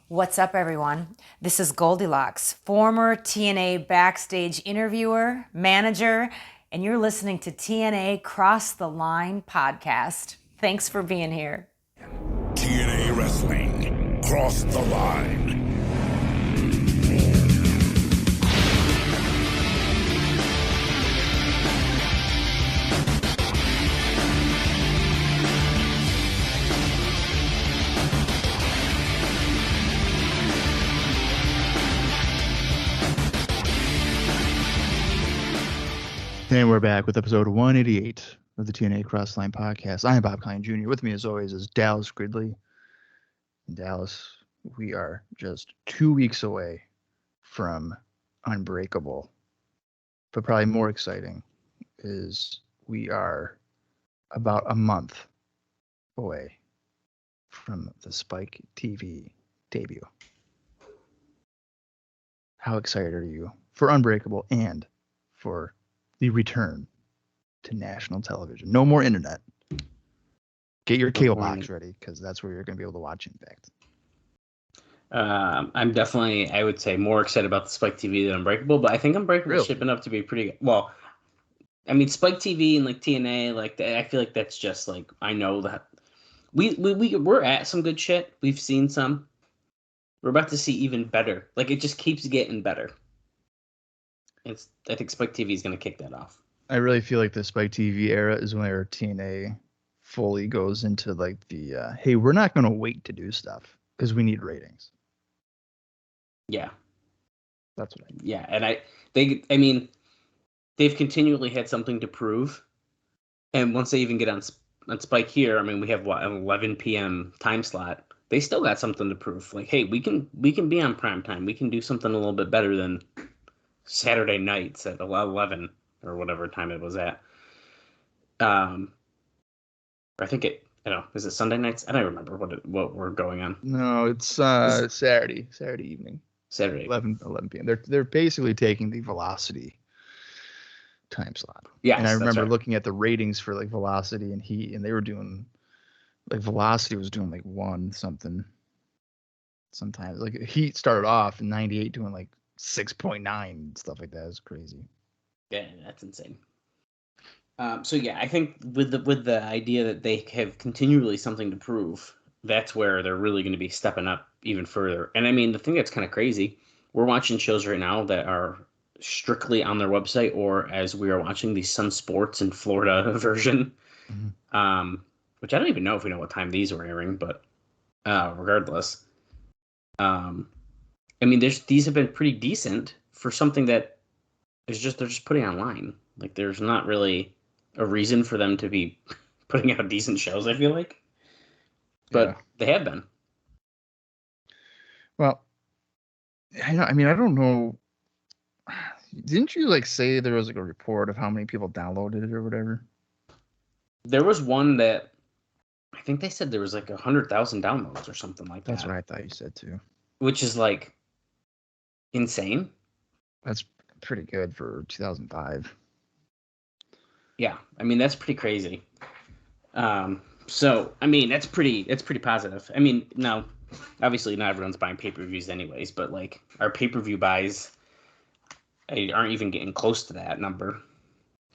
What's up, everyone? This is Goldilocks, former TNA backstage interviewer, manager, and you're listening to TNA Cross the Line podcast. Thanks for being here. TNA Wrestling, Cross the Line. And we're back with episode 188 of the TNA Crossline podcast. I am Bob Colling Jr. With me, as always, is Dallas Gridley. In Dallas, we are just 2 weeks away from Unbreakable. But probably more exciting is we are about a month away from the Spike TV debut. How excited are you for Unbreakable and for the return to national television? No more internet. Get your cable box ready, because that's where you're going to be able to watch iMPACT. I'm definitely, I would say, more excited about the Spike TV than Unbreakable, but I think Unbreakable is shipping up to be pretty good. Well, I mean, Spike TV and like TNA, like I feel like that's just like, I know that we're at some good shit. We've seen some. We're about to see even better. Like, it just keeps getting better. I think Spike TV is going to kick that off. I really feel like the Spike TV era is where TNA fully goes into like the, hey, we're not going to wait to do stuff because we need ratings. Yeah. That's what I mean. Yeah, and they've continually had something to prove. And once they even get on Spike here, I mean, we have, an 11 p.m. time slot. They still got something to prove. Like, hey, we can be on prime time. We can do something a little bit better than Saturday nights at 11 or whatever time it was at. I think is it Sunday nights? I don't remember what we're going on. No, it's Saturday evening. Saturday. 11 p.m. They're basically taking the Velocity time slot. Yeah, and I remember looking at the ratings for like Velocity and Heat, and they were doing like Velocity was doing like one something. Sometimes like Heat started off in 98 doing like 6.9, stuff like that. Is crazy. Yeah, that's insane. So yeah, I think with the idea that they have continually something to prove, that's where they're really going to be stepping up even further. And I mean, the thing that's kind of crazy, we're watching shows right now that are strictly on their website, or as we are watching the Sun Sports in Florida version, which I don't even know if we know what time these were airing, but regardless. I mean, these have been pretty decent for something that they're just putting online. Like, there's not really a reason for them to be putting out decent shows, I feel like. But They have been. Well, I don't know. Didn't you like say there was like a report of how many people downloaded it or whatever? There was one that I think they said there was like 100,000 downloads or something like that. That's what I thought you said too. Which is like insane. That's pretty good for 2005. Yeah, I mean, that's pretty crazy. So I mean, that's pretty positive. I mean, now obviously not everyone's buying pay-per-views anyways, but like our pay-per-view buys aren't even getting close to that number,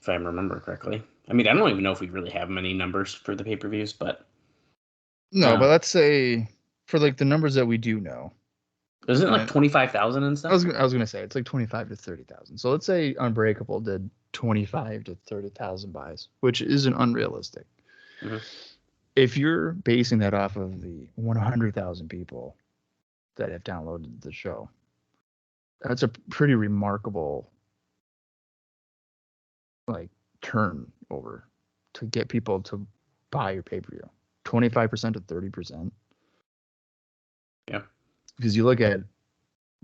if I remember correctly. I mean, I don't even know if we really have many numbers for the pay-per-views, but no, but let's say for like the numbers that we do know. Isn't it like 25,000 and stuff? I was gonna say it's like 25 to 30,000. So let's say Unbreakable did 25 to 30,000 buys, which isn't unrealistic. Mm-hmm. If you're basing that off of the 100,000 people that have downloaded the show, that's a pretty remarkable like turnover to get people to buy your pay-per-view. 25% to 30%. Yeah. Because you look at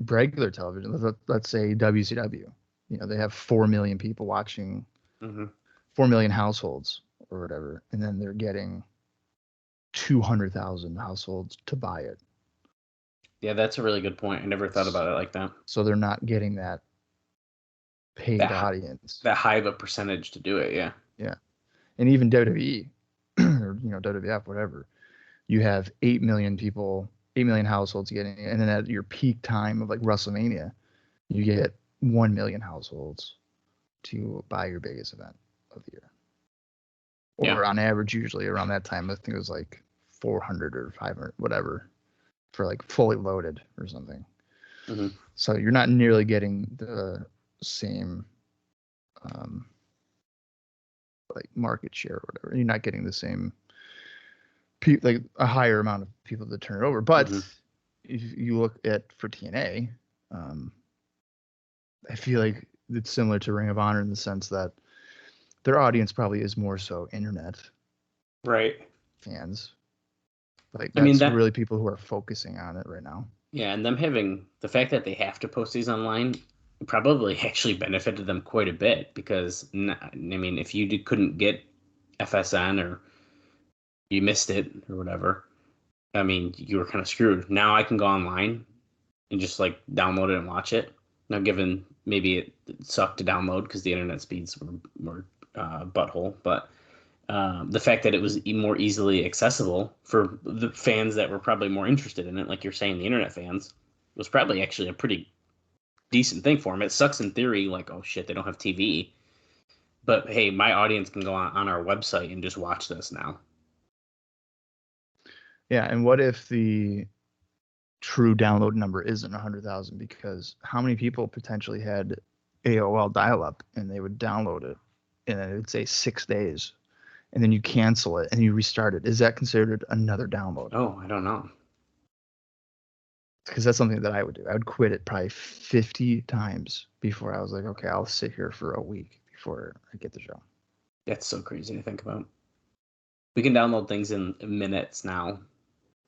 regular television, let's say WCW, they have 4 million people watching, 4 million households or whatever, and then they're getting 200,000 households to buy it. Yeah, that's a really good point. I never thought about it like that. So they're not getting that paid audience. That high of a percentage to do it, yeah. Yeah. And even WWE or WWF, whatever, you have 8 million people 8 million households getting it, and then at your peak time of like WrestleMania, you get 1 million households to buy your biggest event of the year. Or on average, usually around that time, I think it was like 400 or 500, whatever, for like fully loaded or something. Mm-hmm. So you're not nearly getting the same like market share or whatever. You're not getting the same like a higher amount of people to turn it over. But if you look at for TNA, I feel like it's similar to Ring of Honor in the sense that their audience probably is more so internet fans. Like that's really people who are focusing on it right now. Yeah, and them having the fact that they have to post these online probably actually benefited them quite a bit because I mean, if you couldn't get FSN or you missed it or whatever, I mean, you were kind of screwed. Now I can go online and just like download it and watch it. Now, given maybe it sucked to download because the internet speeds were butthole, but the fact that it was more easily accessible for the fans that were probably more interested in it, like you're saying, the internet fans, was probably actually a pretty decent thing for them. It sucks in theory, like, oh shit, they don't have TV. But hey, my audience can go on our website and just watch this now. Yeah, and what if the true download number isn't 100,000? Because how many people potentially had AOL dial-up and they would download it and it would say 6 days, and then you cancel it and you restart it? Is that considered another download? Oh, I don't know. Because that's something that I would do. I would quit it probably 50 times before I was like, okay, I'll sit here for a week before I get the show. That's so crazy to think about. We can download things in minutes now.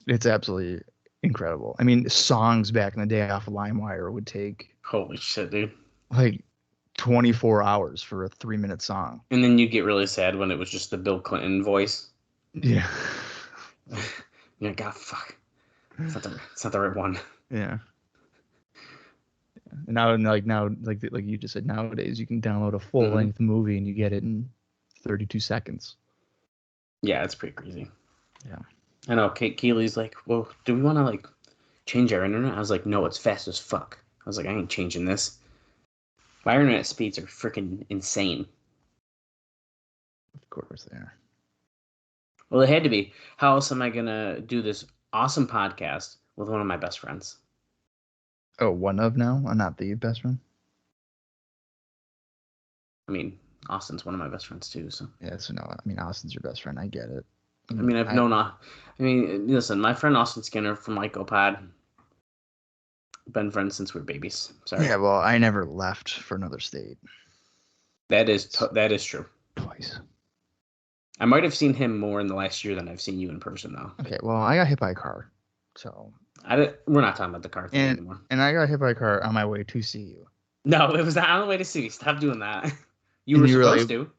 It's absolutely incredible. I mean, songs back in the day off of LimeWire would take holy shit, dude, like 24 hours for a 3-minute song. And then you'd get really sad when it was just the Bill Clinton voice. Yeah. You're like, God, fuck. It's not the right one. Yeah. And now, like you just said, nowadays you can download a full-length movie and you get it in 32 seconds. Yeah, it's pretty crazy. Yeah. I know. Kate Keeley's like, well, do we want to like change our internet? I was like, no, it's fast as fuck. I was like, I ain't changing this. My internet speeds are freaking insane. Of course they are. Well, they had to be. How else am I going to do this awesome podcast with one of my best friends? Oh, one of now? Not the best friend? I mean, Austin's one of my best friends too, so. Yeah, so no, I mean, Austin's your best friend. I get it. I mean, listen, my friend Austin Skinner from Lycopod, been friends since we were babies. Sorry. Yeah, well, I never left for another state. That is true. Twice. I might have seen him more in the last year than I've seen you in person, though. Okay, well, I got hit by a car, so. We're not talking about the car thing anymore. And I got hit by a car on my way to see you. No, it was not on the way to see you. Stop doing that. You were supposed to.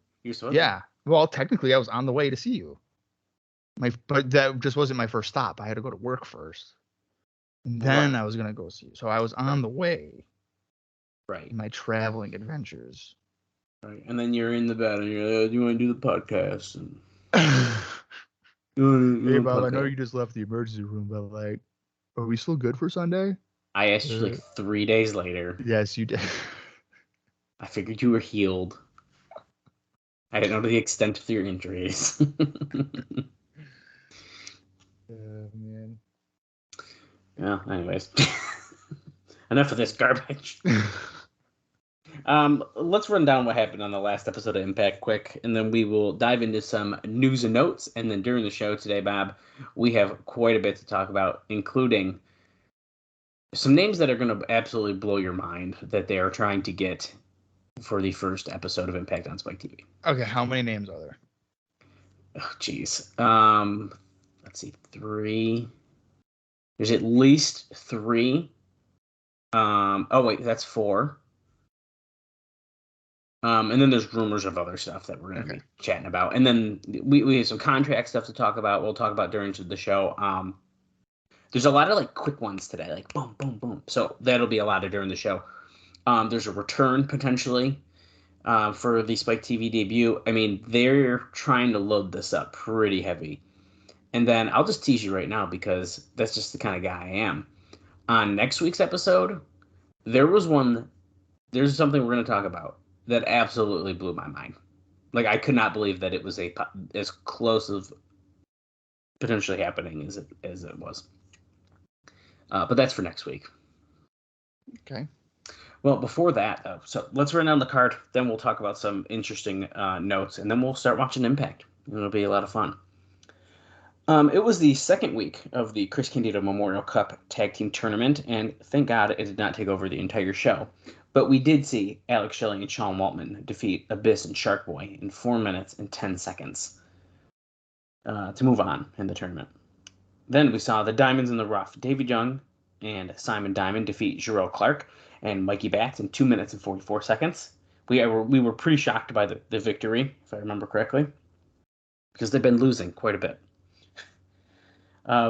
Yeah. Well, technically, I was on the way to see you. But that just wasn't my first stop. I had to go to work first. And then I was going to go see you. So I was on the way. Right. In my traveling adventures. Right. And then you're in the bed and you're like, do you want to do the podcast? And hey, Bob, I know you just left the emergency room, but like, are we still good for Sunday? I asked you like 3 days later. Yes, you did. I figured you were healed. I didn't know the extent of your injuries. Man. Yeah, anyways. Enough of this garbage. Let's run down what happened on the last episode of Impact quick, and then we will dive into some news and notes. And then during the show today, Bob, we have quite a bit to talk about, including some names that are going to absolutely blow your mind that they are trying to get for the first episode of Impact on Spike TV. Okay, how many names are there? Oh, jeez. Let's see, 3. There's at least 3. Oh, wait, that's 4. And then there's rumors of other stuff that we're going to be chatting about. And then we have some contract stuff to talk about. We'll talk about during the show. There's a lot of like quick ones today, like boom, boom, boom. So that'll be a lot of during the show. There's a return potentially for the Spike TV debut. I mean, they're trying to load this up pretty heavy. And then I'll just tease you right now because that's just the kind of guy I am. On next week's episode, there's something we're going to talk about that absolutely blew my mind. Like, I could not believe that it was as close of potentially happening as it was. But that's for next week. Okay. Well, before that, so let's run down the card. Then we'll talk about some interesting notes, and then we'll start watching Impact. It'll be a lot of fun. It was the second week of the Chris Candido Memorial Cup Tag Team Tournament, and thank God it did not take over the entire show. But we did see Alex Shelley and Sean Waltman defeat Abyss and Shark Boy in 4 minutes and 10 seconds to move on in the tournament. Then we saw the Diamonds in the Rough, Davey Young and Simon Diamond defeat Jarrell Clark and Mikey Batts in 2 minutes and 44 seconds. We were pretty shocked by the victory, if I remember correctly, because they've been losing quite a bit.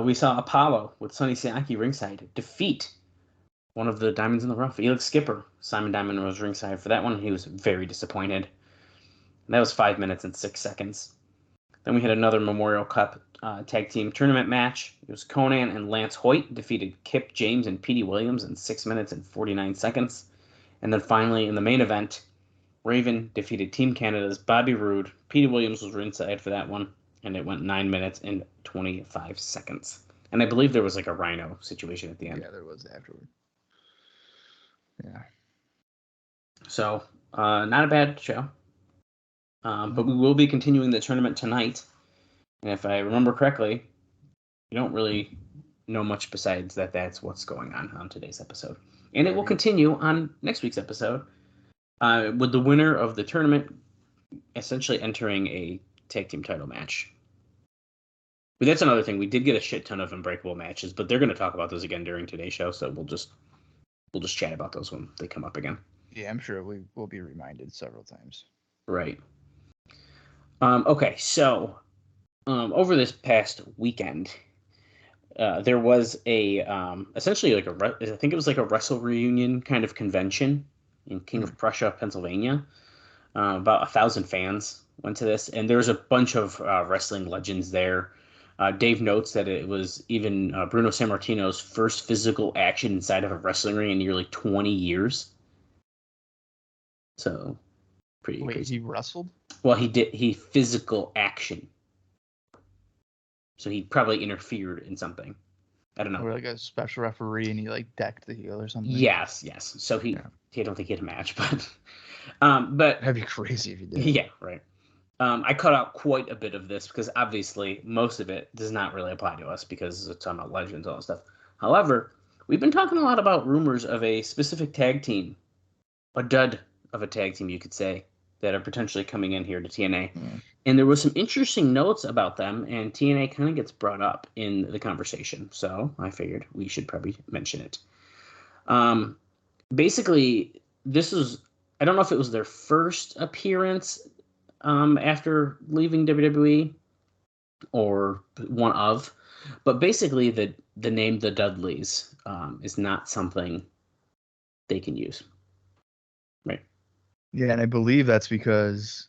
We saw Apollo with Sonny Siaki ringside defeat one of the Diamonds in the Rough, Elix Skipper. Simon Diamond was ringside for that one. He was very disappointed. And that was 5 minutes and 6 seconds. Then we had another Memorial Cup Tag Team Tournament match. It was Konnan and Lance Hoyt defeated Kip James and Petey Williams in 6 minutes and 49 seconds. And then finally, in the main event, Raven defeated Team Canada's Bobby Roode. Petey Williams was ringside for that one, and it went 9 minutes and 25 seconds. And I believe there was like a Rhino situation at the end. Yeah, there was afterward. Yeah. So, not a bad show. But we will be continuing the tournament tonight. And if I remember correctly, you don't really know much besides that that's what's going on today's episode. And it will continue on next week's episode with the winner of the tournament essentially entering a tag team title match. But that's another thing. We did get a shit ton of unbreakable matches, but they're going to talk about those again during today's show, so we'll just chat about those when they come up again. Yeah, I'm sure we will be reminded several times. Right. Okay, so over this past weekend, there was a essentially like I think it was like a Wrestle Reunion kind of convention in King of Prussia, Pennsylvania. About 1,000 fans went to this, and there was a bunch of wrestling legends there. Dave notes that it was even Bruno Sammartino's first physical action inside of a wrestling ring in nearly 20 years. So, pretty crazy. He wrestled? Well, he physical action. So he probably interfered in something. I don't know. Or like a special referee and he like decked the heel or something? Yes. So I don't think he had a match, but that'd be crazy if he did. Yeah, right. I cut out quite a bit of this because obviously most of it does not really apply to us because it's talking about legends and all that stuff. However, we've been talking a lot about rumors of a specific tag team, a dud of a tag team, you could say, that are potentially coming in here to TNA. And there was some interesting notes about them, and TNA kind of gets brought up in the conversation. So I figured we should probably mention it. Basically, I don't know if it was their first appearance after leaving WWE or one of, but basically the name the Dudleys is not something they can use. Right. Yeah, and I believe that's because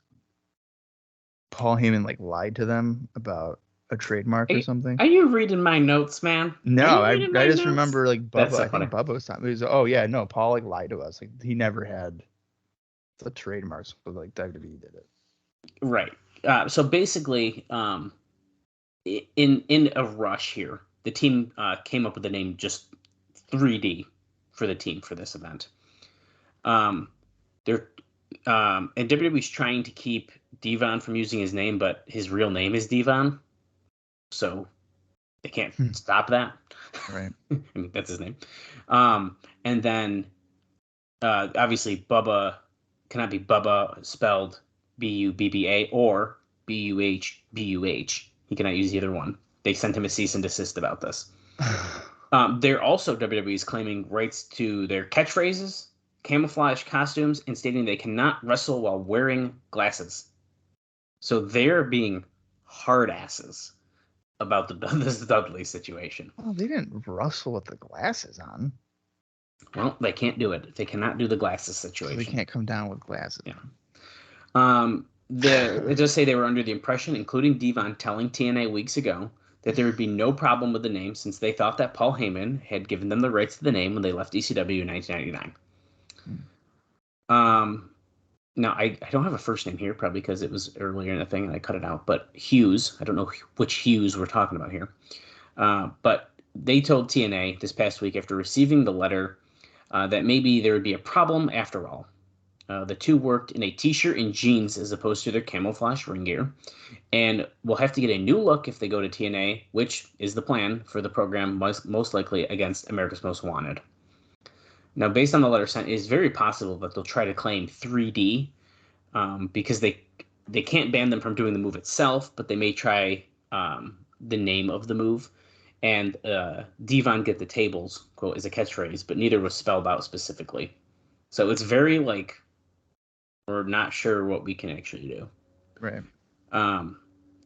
Paul Heyman like lied to them about a trademark or something. Are you reading my notes, man? No, I just remember like Bubba. So I think Bubba was talking. Paul like lied to us. Like he never had the trademarks, but like WWE did it. Right. So basically, in a rush here, the team came up with the name just 3D for the team for this event. And WWE's trying to keep Devon from using his name, but his real name is Devon, so they can't stop that. Right. I mean, that's his name. And then obviously Bubba cannot be Bubba spelled Bubba or Buhbuh. He cannot use either one. They sent him a cease and desist about this. They're also WWE's claiming rights to their catchphrases, camouflage costumes, and stating they cannot wrestle while wearing glasses. So they're being hard asses about this Dudley situation. Well, they didn't wrestle with the glasses on. Well, they can't do it. They cannot do the glasses situation. So they can't come down with glasses. Yeah. It does say they were under the impression, including Devon telling TNA weeks ago, that there would be no problem with the name since they thought that Paul Heyman had given them the rights to the name when they left ECW in 1999. Now, I don't have a first name here, probably because it was earlier in the thing and I cut it out, but Hughes, I don't know which Hughes we're talking about here, but they told TNA this past week after receiving the letter that maybe there would be a problem after all. The two worked in a t-shirt and jeans as opposed to their camouflage ring gear, and will have to get a new look if they go to TNA, which is the plan for the program, most likely against America's Most Wanted. Now, based on the letter sent, it is very possible that they'll try to claim 3D because they can't ban them from doing the move itself, but they may try the name of the move. And Devon get the tables, quote, is a catchphrase, but neither was spelled out specifically. So it's very like, we're not sure what we can actually do. Right.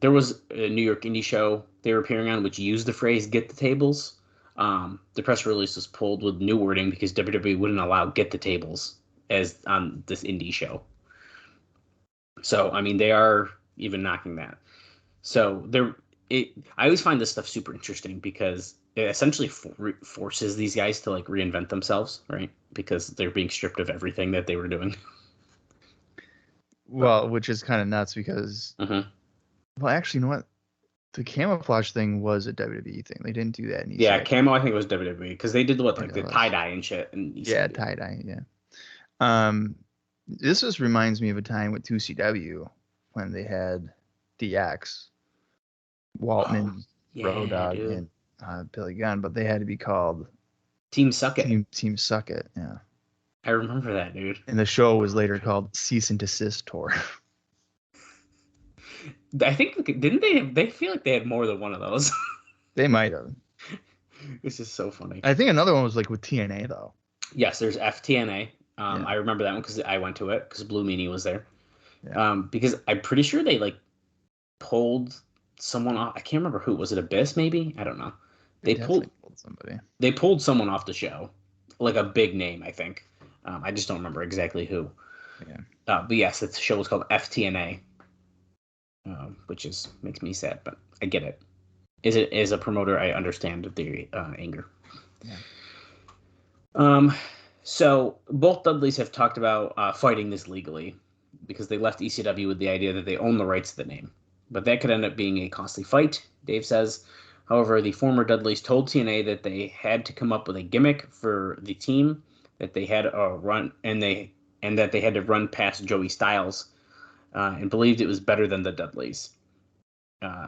There was a New York indie show they were appearing on which used the phrase get the tables. The press release was pulled with new wording because WWE wouldn't allow get the tables as on this indie show. So, I mean, they are even knocking that. So I always find this stuff super interesting because it essentially forces these guys to like reinvent themselves, right? Because they're being stripped of everything that they were doing. Well, which is kind of nuts because, well, actually, you know what? The camouflage thing was a WWE thing. They didn't do that in ECW. Yeah, camo, I think it was WWE because they did like the tie-dye and shit. Yeah, tie-dye, yeah. This just reminds me of a time with 2CW when they had DX, Waltman, Road Dogg, and Billy Gunn, but they had to be called Team Suck It. Team Suck It, yeah. I remember that, dude. And the show was later called Cease and Desist Tour. I think, didn't they feel like they had more than one of those? They might have. This is so funny. I think another one was like with TNA, though. Yes, there's FTNA. I remember that one because I went to it because Blue Meanie was there. Yeah. Because I'm pretty sure they like pulled someone off. I can't remember who. Was it Abyss maybe? I don't know. They pulled somebody. They pulled someone off the show. Like a big name, I think. I just don't remember exactly who. Yeah. But yes, the show was called FTNA. Which makes me sad, but I get it. As a promoter, I understand the anger. Yeah. So both Dudleys have talked about fighting this legally because they left ECW with the idea that they own the rights to the name. But that could end up being a costly fight, Dave says. However, the former Dudleys told TNA that they had to come up with a gimmick for the team, that they had a run, and that they had to run past Joey Styles, and believed it was better than the Dudleys.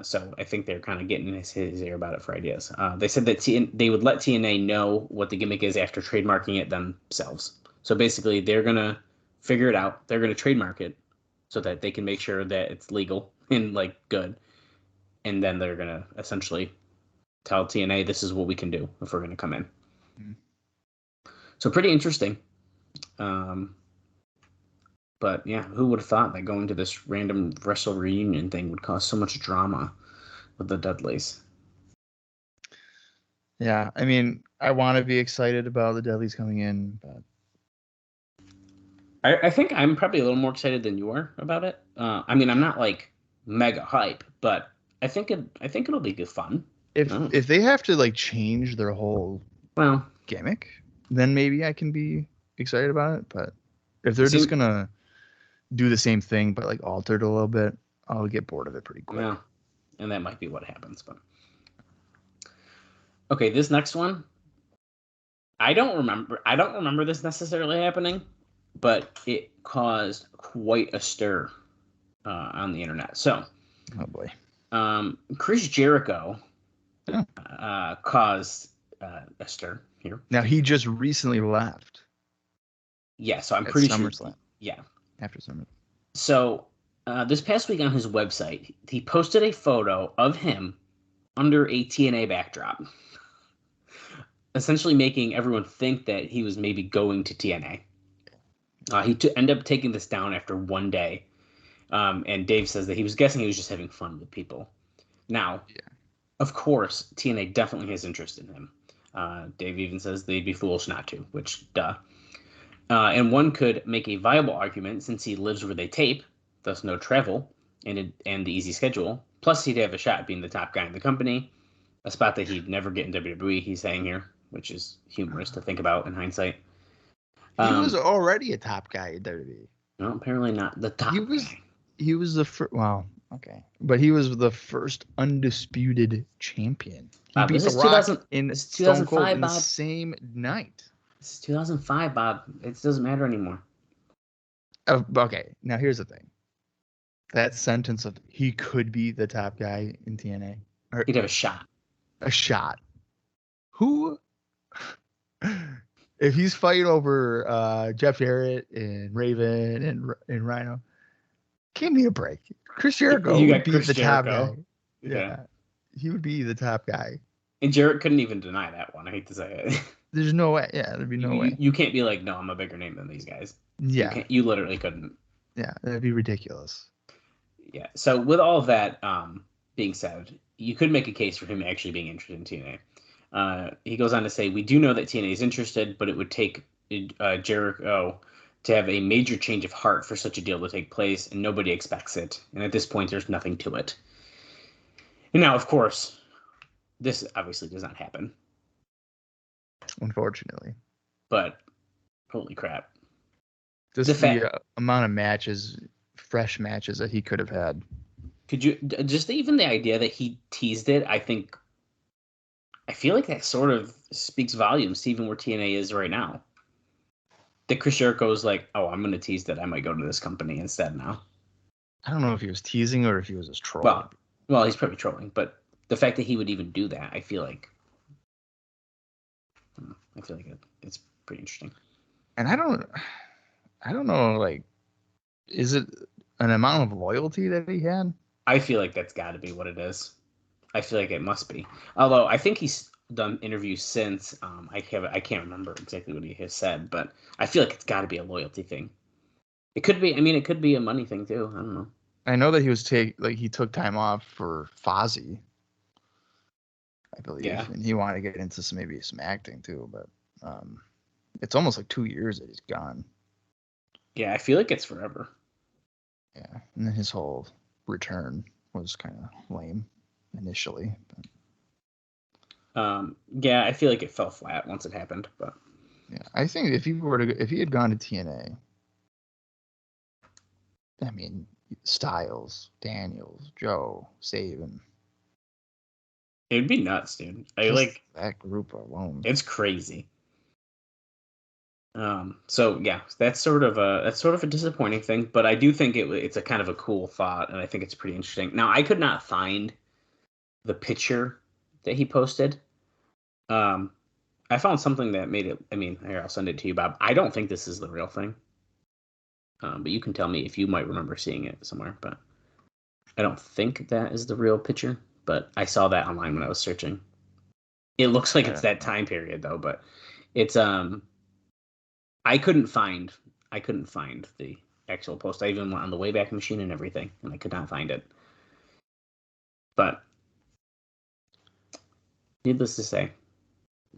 So I think they're kind of getting in his ear about it for ideas. They said that they would let TNA know what the gimmick is after trademarking it themselves. So basically, they're going to figure it out. They're going to trademark it so that they can make sure that it's legal and like good. And then they're going to essentially tell TNA this is what we can do if we're going to come in. Mm-hmm. So pretty interesting. But yeah, who would have thought that going to this random wrestle reunion thing would cause so much drama with the Dudleys? Yeah, I mean, I want to be excited about the Dudleys coming in, but I think I'm probably a little more excited than you are about it. I mean, I'm not like mega hype, but I think it'll be good fun. If they have to like change their whole gimmick, then maybe I can be excited about it. But if they're just gonna do the same thing but like alter it a little bit, I'll get bored of it pretty quick. Yeah, and that might be what happens. But okay, this next one, I don't remember this necessarily happening, but it caused quite a stir on the internet. So, oh boy, Chris Jericho caused a stir here. Now he just recently left. Yeah, so I'm pretty sure. Yeah. After Summer. So this past week on his website, he posted a photo of him under a TNA backdrop, essentially making everyone think that he was maybe going to TNA. He ended up taking this down after one day, and Dave says that he was guessing he was just having fun with people. Now, of course, TNA definitely has interest in him. Dave even says they'd be foolish not to, which, duh. And one could make a viable argument since he lives where they tape, thus no travel and the easy schedule. Plus, he'd have a shot at being the top guy in the company. a spot that he'd never get in WWE. He's saying here, which is humorous to think about in hindsight. He was already a top guy in WWE. No, apparently not the top guy. He was the first. Well, okay, but he was the first undisputed champion. He beat The Rock in Stone Cold in the same night. This is 2005, Bob. It doesn't matter anymore. Okay, now here's the thing. That sentence of he could be the top guy in TNA. He'd have a shot. A shot. Who? If he's fighting over Jeff Jarrett and Raven and Rhino, give me a break. Chris Jericho would be the top guy. Yeah. He would be the top guy. And Jarrett couldn't even deny that one. I hate to say it. There's no way. Yeah, there'd be no way. You can't be like, no, I'm a bigger name than these guys. Yeah. You literally couldn't. Yeah, that'd be ridiculous. Yeah. So with all of that being said, you could make a case for him actually being interested in TNA. He goes on to say, we do know that TNA is interested, but it would take Jericho to have a major change of heart for such a deal to take place, and nobody expects it. And at this point, there's nothing to it. And now, of course, this obviously does not happen. Unfortunately. But, holy crap. Just the amount of matches, fresh matches that he could have had. Could you, just even the idea that he teased it, I feel like that sort of speaks volumes to even where TNA is right now. That Chris Jericho's like, oh, I'm going to tease that I might go to this company instead now. I don't know if he was teasing or if he was just trolling. Well, he's probably trolling, but the fact that he would even do that, I feel like it's pretty interesting. And I don't know, like, is it an amount of loyalty that he had? I feel like that's got to be what it is. I feel like it must be. Although I think he's done interviews since. I can't remember exactly what he has said, but I feel like it's got to be a loyalty thing. It could be. I mean, it could be a money thing too. I don't know. I know that he took time off for Fozzy, I believe, and he wanted to get into maybe some acting too. But it's almost like 2 years that he's gone. Yeah, I feel like it's forever. Yeah, and then his whole return was kind of lame initially. But. Yeah, I feel like it fell flat once it happened. But yeah, I think if he had gone to TNA, I mean, Styles, Daniels, Joe, Sabin. It'd be nuts, dude. That group alone. It's crazy. So yeah, that's sort of a disappointing thing, but I do think it's a kind of a cool thought, and I think it's pretty interesting. Now, I could not find the picture that he posted. I found something that made it. I mean, here, I'll send it to you, Bob. I don't think this is the real thing. But you can tell me if you might remember seeing it somewhere. But I don't think that is the real picture. But I saw that online when I was searching. It looks like it's that time period though, but it's I couldn't find the actual post. I even went on the Wayback Machine and everything, and I could not find it. But needless to say.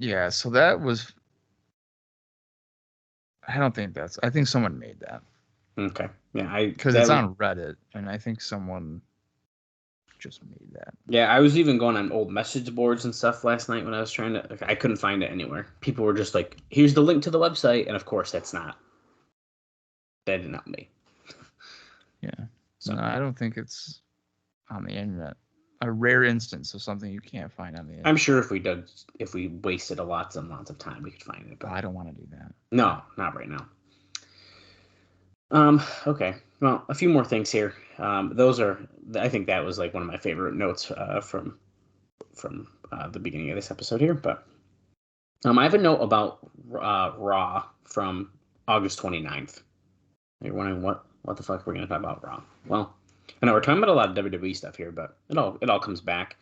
Yeah, so that was. I think someone made that. Okay. Yeah, because it's on Reddit, and I think someone just made that. Yeah, I was even going on old message boards and stuff last night when I was trying to. I couldn't find it anywhere. People were just like, "Here's the link to the website," and of course, that did not me. Yeah. So no, I don't think it's on the internet. A rare instance of something you can't find on the internet. I'm sure if we wasted lots and lots of time, we could find it. But I don't want to do that. No, not right now. Okay. Well, a few more things here. I think that was like one of my favorite notes from the beginning of this episode here. But I have a note about Raw from August 29th. You're wondering what the fuck we're going to talk about Raw? Well, I know we're talking about a lot of WWE stuff here, but it all comes back.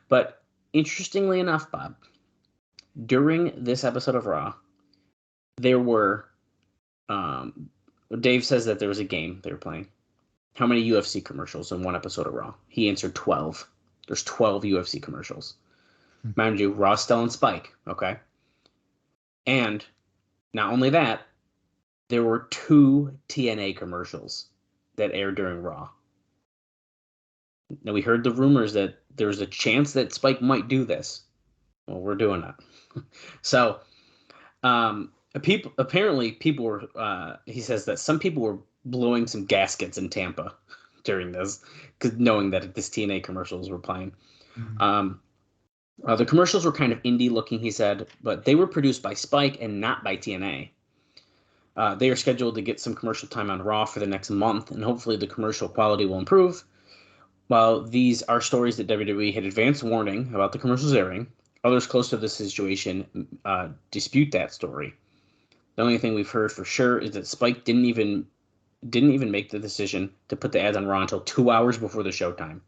But interestingly enough, Bob, during this episode of Raw, there were Dave says that there was a game they were playing. How many UFC commercials in one episode of Raw? He answered 12. There's 12 UFC commercials. Mind you, Raw, Stell, and Spike, okay? And not only that, there were 2 TNA commercials that aired during Raw. Now, we heard the rumors that there's a chance that Spike might do this. Well, we're doing it. So, people were. He says that some people were blowing some gaskets in Tampa during this, because knowing that this TNA commercials were playing. The commercials were kind of indie looking, he said, but they were produced by Spike and not by TNA. They are scheduled to get some commercial time on Raw for the next month, and hopefully the commercial quality will improve. While these are stories that WWE had advance warning about the commercials airing, others close to the situation dispute that story. The only thing we've heard for sure is that Spike didn't even make the decision to put the ads on Raw until 2 hours before the showtime.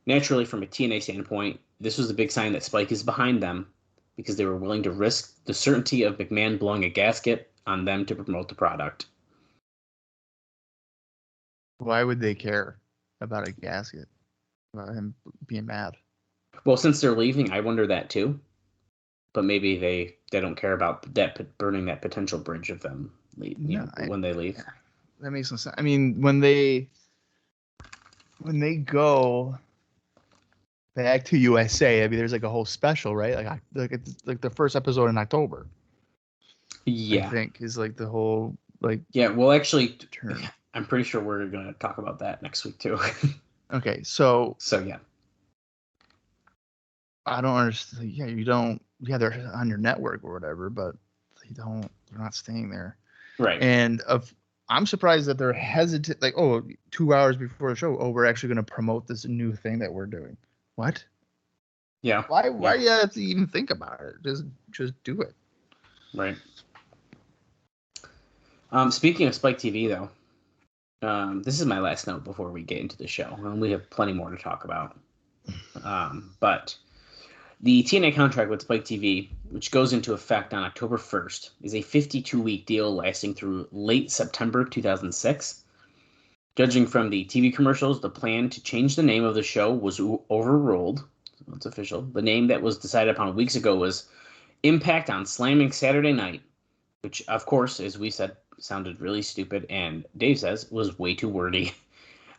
Naturally, from a TNA standpoint, this was a big sign that Spike is behind them, because they were willing to risk the certainty of McMahon blowing a gasket on them to promote the product. Why would they care about a gasket? About him being mad? Well, since they're leaving, I wonder that too. But maybe they don't care about that, burning that potential bridge of them when they leave. That makes no sense. I mean, when they go back to USA, I mean, there's like a whole special, right? Like it's like the first episode in October. Yeah, I think is like the whole like. Yeah, well, actually, turn. I'm pretty sure we're going to talk about that next week too. Okay, so yeah. I don't understand. Yeah, you don't. Yeah, they're on your network or whatever, but they're not staying there. Right. And I'm surprised that they're hesitant. Like, 2 hours before the show, we're actually going to promote this new thing that we're doing. What? Yeah. Why do you have to even think about it? Just do it. Right. Speaking of Spike TV, though, this is my last note before we get into the show, and we have plenty more to talk about. But the TNA contract with Spike TV, which goes into effect on October 1st, is a 52-week deal lasting through late September 2006. Judging from the TV commercials, the plan to change the name of the show was overruled. So it's official. The name that was decided upon weeks ago was Impact on Slamming Saturday Night, which, of course, as we said, sounded really stupid, and Dave says was way too wordy.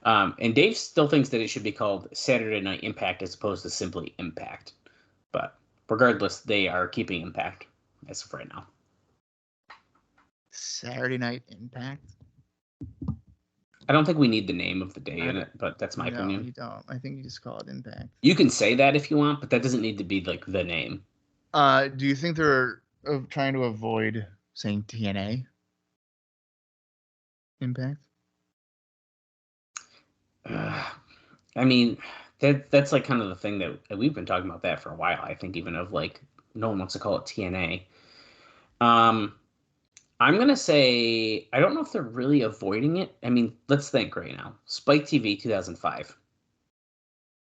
And Dave still thinks that it should be called Saturday Night Impact as opposed to simply Impact. But regardless, they are keeping Impact as of right now. Saturday Night Impact? I don't think we need the name of the day in it, but that's my opinion. No, you don't. I think you just call it Impact. You can say that if you want, but that doesn't need to be like the name. Do you think they're trying to avoid saying TNA Impact? I mean, that's like kind of the thing that we've been talking about that for a while. I think even of like no one wants to call it TNA. I'm gonna say I don't know if they're really avoiding it. I mean, let's think right now. Spike TV 2005.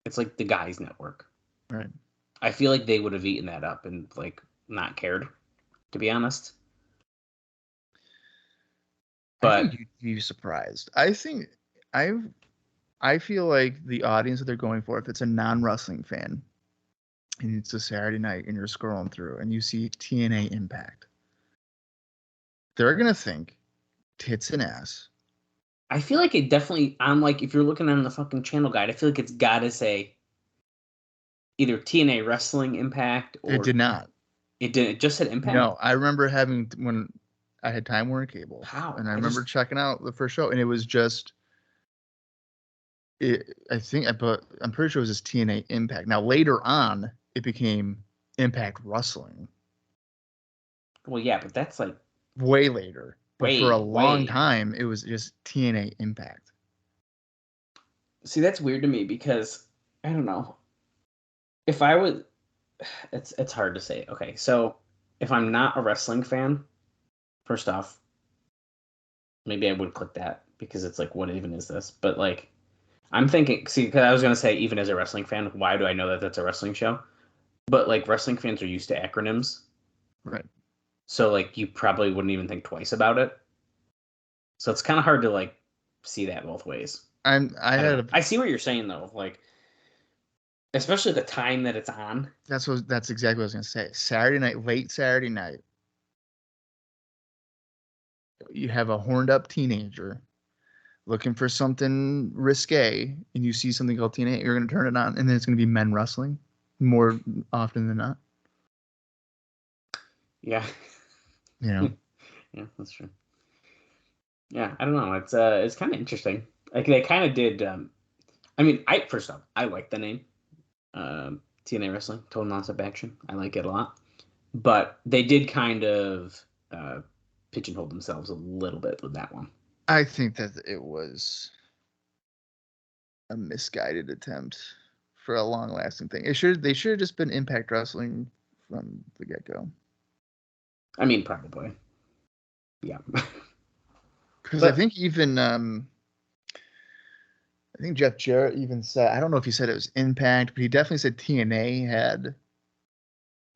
It's like the guys' network. Right. I feel like they would have eaten that up and like not cared, to be honest. But I think you'd be surprised. I feel like the audience that they're going for, if it's a non-wrestling fan and it's a Saturday night and you're scrolling through and you see TNA Impact, they're gonna think tits and ass. I feel like it definitely, like, if you're looking on the fucking channel guide, I feel like it's gotta say either TNA Wrestling Impact or... It did not. It didn't. It just said Impact? No, I remember when I had Time Warner Cable. Wow. And I remember checking out the first show, and it was just... I'm pretty sure it was just TNA Impact. Now, later on, it became Impact Wrestling. Well, yeah, but that's like... Way later. But for a long time, it was just TNA Impact. See, that's weird to me because, I don't know. If I would... It's hard to say. Okay, so if I'm not a wrestling fan, first off, maybe I would click that because it's like, what even is this? But like, I'm thinking, see, because I was going to say, even as a wrestling fan, why do I know that that's a wrestling show? But like, wrestling fans are used to acronyms. Right. So like, you probably wouldn't even think twice about it. So it's kind of hard to like see that both ways. I see what you're saying though. Like, especially the time that it's on. That's exactly what I was gonna say. Saturday night, late Saturday night. You have a horned up teenager looking for something risque, and you see something called TNA, you're going to turn it on, and then it's going to be men wrestling more often than not. Yeah. You know? Yeah, that's true. Yeah, I don't know. It's kind of interesting. Like they kind of did. I mean, first off, I like the name, TNA Wrestling, Total Nonstop Action. I like it a lot, but they did kind of pigeonhole themselves a little bit with that one. I think that it was a misguided attempt for a long-lasting thing. They should have just been Impact Wrestling from the get-go. I mean, probably. Yeah. Because I think even I think Jeff Jarrett even said, I don't know if he said it was Impact, but he definitely said TNA had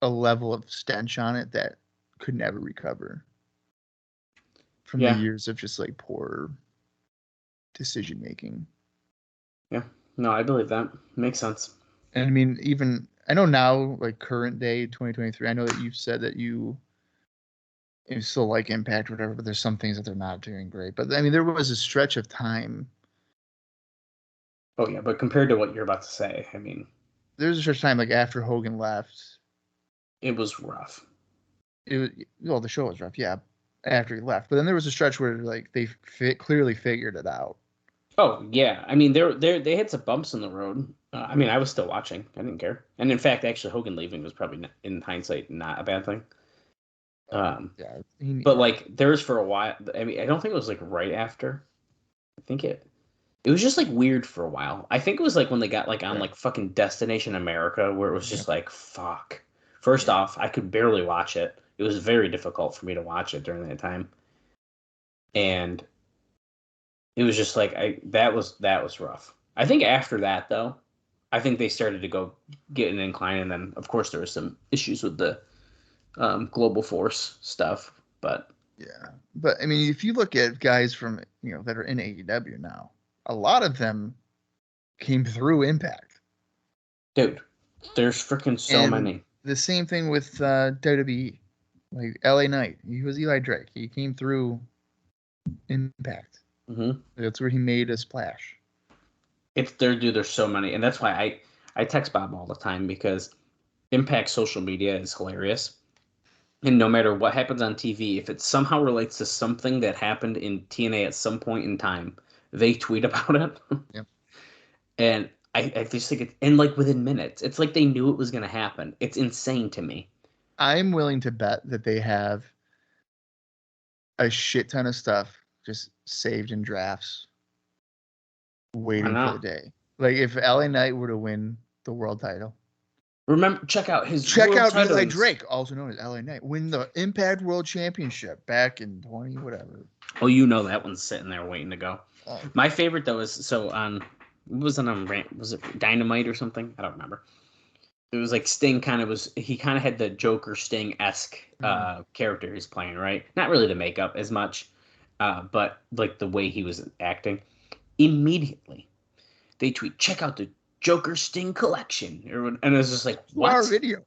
a level of stench on it that could never recover from the years of just like poor decision making. Yeah. No, I believe that. Makes sense. And I mean, even I know now, like current day 2023, I know that you've said that you still like Impact or whatever, but there's some things that they're not doing great. But I mean, there was a stretch of time. Oh yeah, but compared to what you're about to say, I mean, there's a stretch of time like after Hogan left. It was rough. The show was rough, yeah, after he left. But then there was a stretch where like they clearly figured it out. Oh yeah, I mean they had some bumps in the road. I mean, I was still watching. I didn't care. And in fact, actually, Hogan leaving was probably in hindsight not a bad thing. Yeah, but like there was for a while. I mean, I don't think it was like right after. I think it was just like weird for a while. I think it was like when they got like on like fucking Destination America, where it was just like fuck. First off, I could barely watch it. It was very difficult for me to watch it during that time, and it was just like that was rough. I think after that though, I think they started to get an incline, and then of course there was some issues with the Global Force stuff, but I mean, if you look at guys from that are in AEW now, a lot of them came through Impact. Dude, there's freaking so many. The same thing with WWE, like LA Knight. He was Eli Drake. He came through Impact. Mm-hmm. That's where he made a splash. There's so many, and that's why I text Bob all the time, because Impact social media is hilarious. And no matter what happens on TV, if it somehow relates to something that happened in TNA at some point in time, they tweet about it. Yep. And I just think and like within minutes, it's like they knew it was going to happen. It's insane to me. I'm willing to bet that they have a shit ton of stuff just saved in drafts, waiting for the day. Like if LA Knight were to win the world title. Remember, check out Eli Drake, also known as LA Knight, win the Impact World Championship back in 20 whatever. Oh, that one's sitting there waiting to go. My favorite though is was it Dynamite or something? I don't remember. It was like Sting he kind of had the Joker Sting-esque character he's playing, right? Not really the makeup as much, but like the way he was acting. Immediately, they tweet, check out the Joker Sting collection, and it was just like, what? 2-hour video.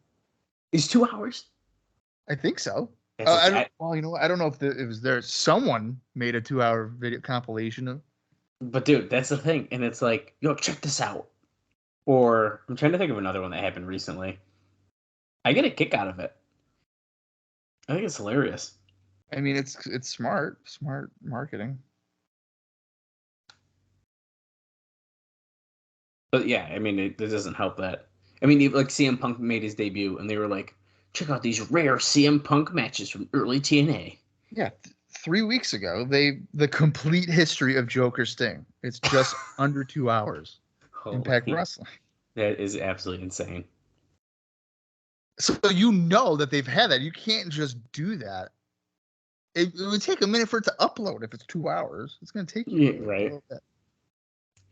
It's 2 hours? I think so. I don't know if it was there. Someone made a 2-hour video compilation of. But dude, that's the thing, and it's like, yo, check this out. Or I'm trying to think of another one that happened recently. I get a kick out of it. I think it's hilarious. I mean, it's smart marketing. But yeah, I mean, it doesn't help that. I mean, like CM Punk made his debut, and they were like, check out these rare CM Punk matches from early TNA. Yeah, 3 weeks ago, the complete history of Joker Sting. It's just under 2 hours. Impact Wrestling. That is absolutely insane. So that they've had that. You can't just do that. It would take a minute for it to upload if it's 2 hours. It's going to take you right. A little bit.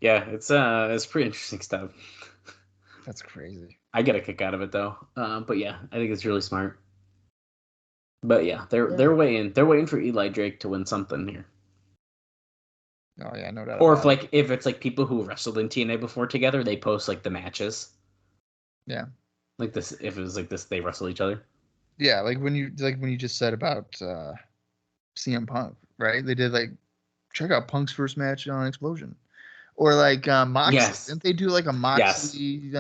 Yeah, it's pretty interesting stuff. That's crazy. I get a kick out of it though. But yeah, I think it's really smart. But yeah, they're waiting for Eli Drake to win something here. Oh yeah, no doubt. Or if it's like people who wrestled in TNA before together, they post like the matches. Yeah. Like this, if it was like this, they wrestle each other. Yeah, like when you just said about CM Punk, right? They did like check out Punk's first match on Explosion. Or like Moxley. Yes. Didn't they do like a Moxley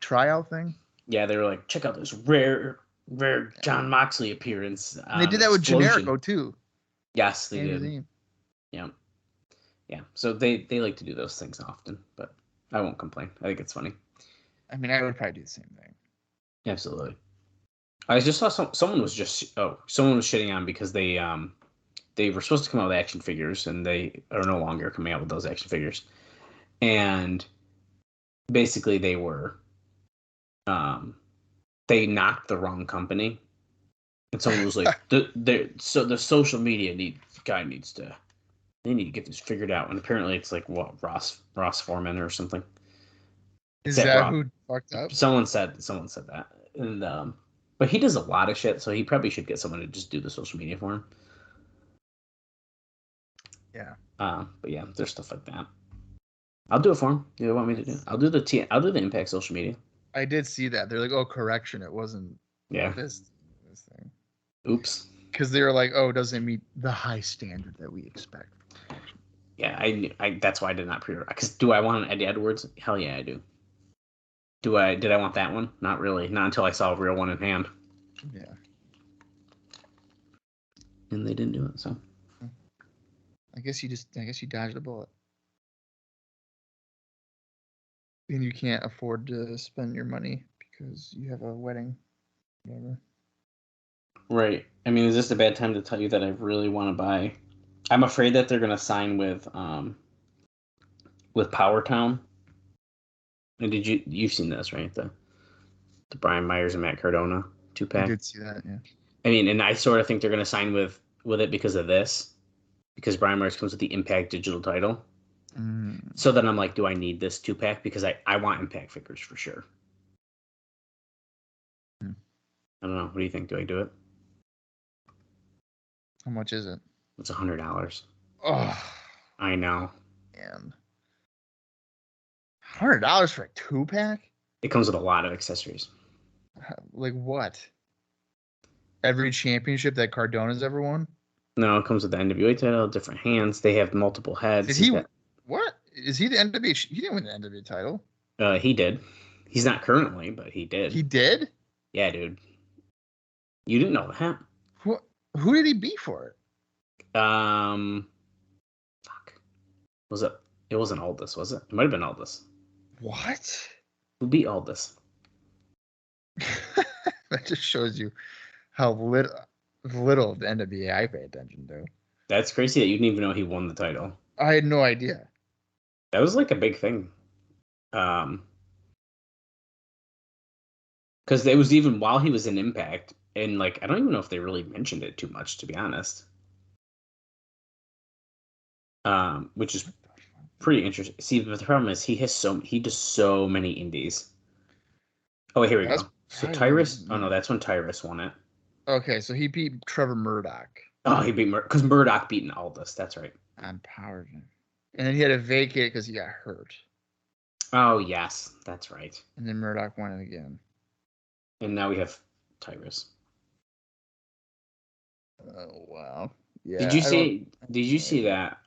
tryout thing? Yeah, they were like, check out this rare John Moxley appearance. And they did that with Explosion. Generico too. Yes, they did. Zine. Yeah. Yeah. So they like to do those things often, but I won't complain. I think it's funny. I mean, I would probably do the same thing. Absolutely. I just saw someone was shitting on because they were supposed to come out with action figures and they are no longer coming out with those action figures. And basically they were they knocked the wrong company. And someone was like the social media needs to get this figured out. And apparently it's like what Ross Foreman or something. Is that who fucked up? Someone said that. And but he does a lot of shit, so he probably should get someone to just do the social media for him. Yeah. But yeah, there's stuff like that. I'll do it for him. Do you want me to do? I'll do the Impact social media. I did see that. They're like, oh, correction, it wasn't. Yeah. This thing. Oops. Because they were like, oh, doesn't meet the high standard that we expect. Yeah, I that's why I did not pre-order. Because do I want an Eddie Edwards? Hell yeah, I do. Did I want that one? Not really. Not until I saw a real one in hand. Yeah. And they didn't do it, so. I guess you dodged a bullet. And you can't afford to spend your money because you have a wedding. Whatever. Right. I mean, is this a bad time to tell you that I really want to buy? I'm afraid that they're gonna sign with Power Town. And you've seen this, right? The Brian Myers and Matt Cardona 2-pack. I did see that, yeah. I mean, and I sort of think they're gonna sign with it because of this. Because Brian Myers comes with the Impact digital title. So then I'm like, do I need this 2-pack? Because I want Impact figures for sure. I don't know. What do you think? Do I do it? How much is it? It's $100. Oh, I know. man. $100 for a 2-pack? It comes with a lot of accessories. Like what? Every championship that Cardona's ever won? No, it comes with the NWA title, different hands. They have multiple heads. Did he? What? Is he the NWA? He didn't win the NWA title. He did. He's not currently, but he did. He did? Yeah, dude. You didn't know that? Who did he beat for it? Fuck. Was it? It wasn't Aldis, was it? It might have been Aldis. What? Who beat Aldis? That just shows you how little of the NWA I pay attention to. That's crazy that you didn't even know he won the title. I had no idea. That was like a big thing. Because it was even while he was in Impact, and like I don't even know if they really mentioned it too much, to be honest. Which is pretty interesting. See, but the problem is he does so many indies. Oh, here we go. So Tyrus. Oh no, that's when Tyrus won it. Okay, so he beat Trevor Murdoch. Oh, he beat because Murdoch beat Aldis. That's right. On Power. And then he had to vacate because he got hurt. Oh yes, that's right. And then Murdoch won it again. And now we have Tyrus. Oh wow! Yeah. Did you see that?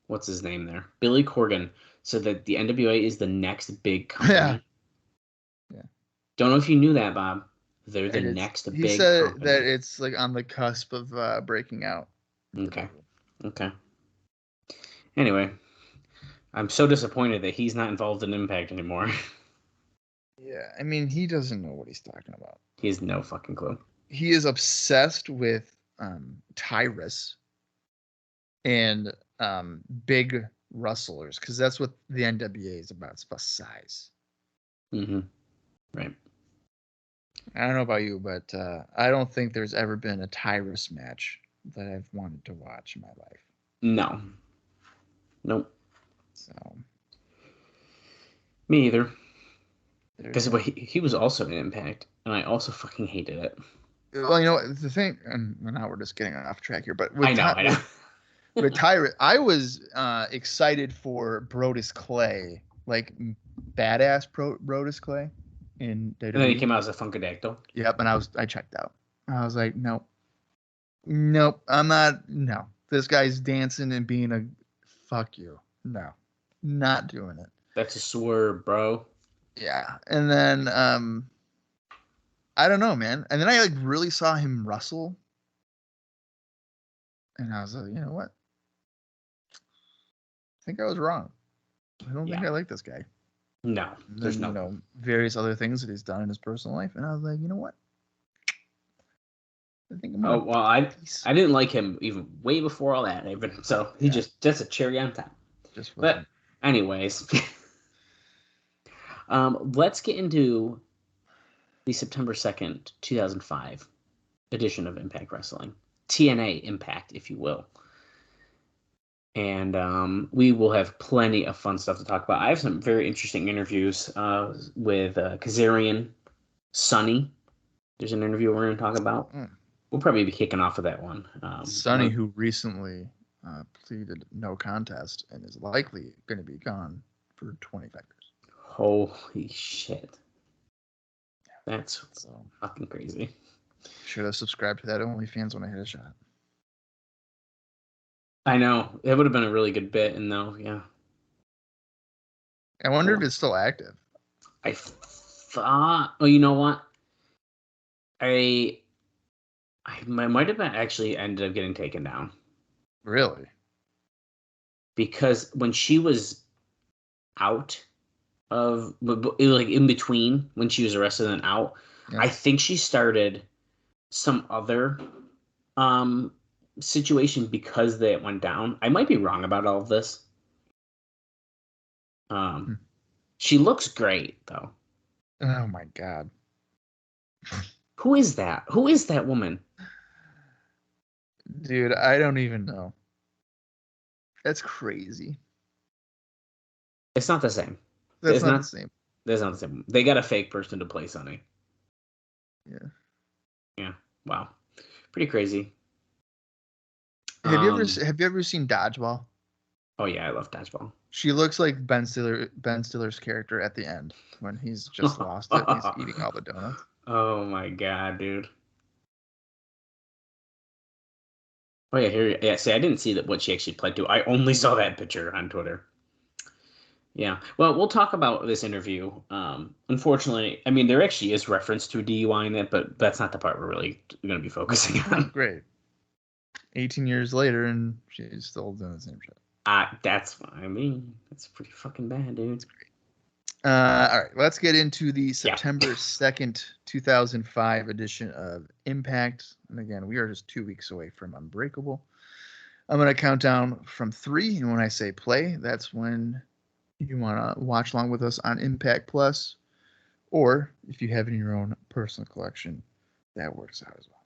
What's his name there? Billy Corgan said that the NWA is the next big company. Yeah. Don't know if you knew that, Bob. They're the next big company. He said that it's like on the cusp of breaking out. Okay. Anyway, I'm so disappointed that he's not involved in Impact anymore. Yeah, I mean, he doesn't know what he's talking about. He has no fucking clue. He is obsessed with Tyrus and big wrestlers because that's what the NWA is about. It's about size. Mm-hmm. Right. I don't know about you, but I don't think there's ever been a Tyrus match that I've wanted to watch in my life. No. Nope. So. Me either. Because he was also in Impact, and I also fucking hated it. Well, you know, the thing, and now we're just getting off track here, but I know. With Tyrus, I was excited for Brodus Clay, like badass Brodus Clay. And then he came out as a Funkadactyl. Yep, and I checked out. I was like, nope, I'm not. No, This guy's dancing and being a fuck you. No, not doing it. That's a swerve, bro. Yeah. And then I don't know, man. And then I like really saw him wrestle. And I was like, you know what? I think I was wrong. I don't think I like this guy. No, there's no. You know, various other things that he's done in his personal life. And I was like, you know what? I think I'm I didn't like him even way before all that. Even so, he just a cherry on top. But anyways, let's get into the September 2nd, 2005 edition of Impact Wrestling, TNA Impact, if you will. And we will have plenty of fun stuff to talk about. I have some very interesting interviews with Kazarian, Sonny. There's an interview we're going to talk about. We'll probably be kicking off with that one. Sonny, who recently pleaded no contest and is likely going to be gone for 25 years. Holy shit. That's fucking crazy. Should have subscribed to that OnlyFans when I hit a shot. I know. It would have been a really good bit, and though, yeah. I wonder if it's still active. I thought... Oh, you know what? I might have been actually ended up getting taken down. Really? Because when she was out of, like in between, when she was arrested and out, I think she started some other situation because they went down. I might be wrong about all of this. She looks great, though. Oh, my God. Who is that? Who is that woman? Dude, I don't even know. That's crazy. It's not the same. That's not the same. That's not the same. They got a fake person to play Sonny. Yeah. Yeah. Wow. Pretty crazy. Have you ever seen Dodgeball? Oh yeah, I love Dodgeball. She looks like Ben Stiller's character at the end when he's just lost it. He's eating all the donuts. Oh my God, dude. Oh yeah, here. Yeah, see, I didn't see what she actually played to. I only saw that picture on Twitter. Yeah. Well, we'll talk about this interview. Unfortunately, I mean, there actually is reference to a DUI in it, but that's not the part we're really going to be focusing on. Great. 18 years later, and she's still doing the same shit. That's what I mean. That's pretty fucking bad, dude. It's great. All right, let's get into the September 2nd, 2005 edition of Impact. And again, we are just 2 weeks away from Unbreakable. I'm going to count down from 3, and when I say play, that's when you want to watch along with us on Impact Plus, or if you have it in your own personal collection, that works out as well.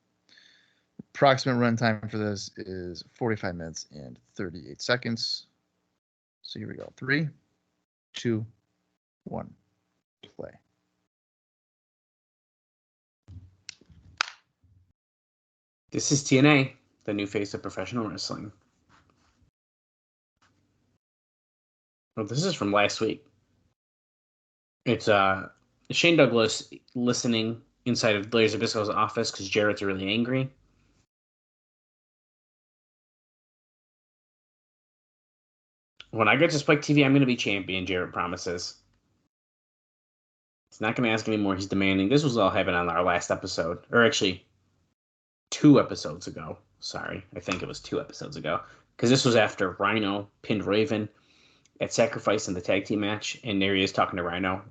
Approximate runtime for this is 45 minutes and 38 seconds. So here we go. 3, 2, 1, play. This is TNA, the new face of professional wrestling. Well, this is from last week. It's Shane Douglas listening inside of Larry Zbyszko's office because Jarrett's really angry. When I get to Spike TV, I'm going to be champion, Jarrett promises. He's not going to ask anymore. He's demanding. This was all happening on our last episode. Or actually, 2 episodes ago. Sorry. I think it was 2 episodes ago. Because this was after Rhino pinned Raven at Sacrifice in the tag team match. And there he is talking to Rhino.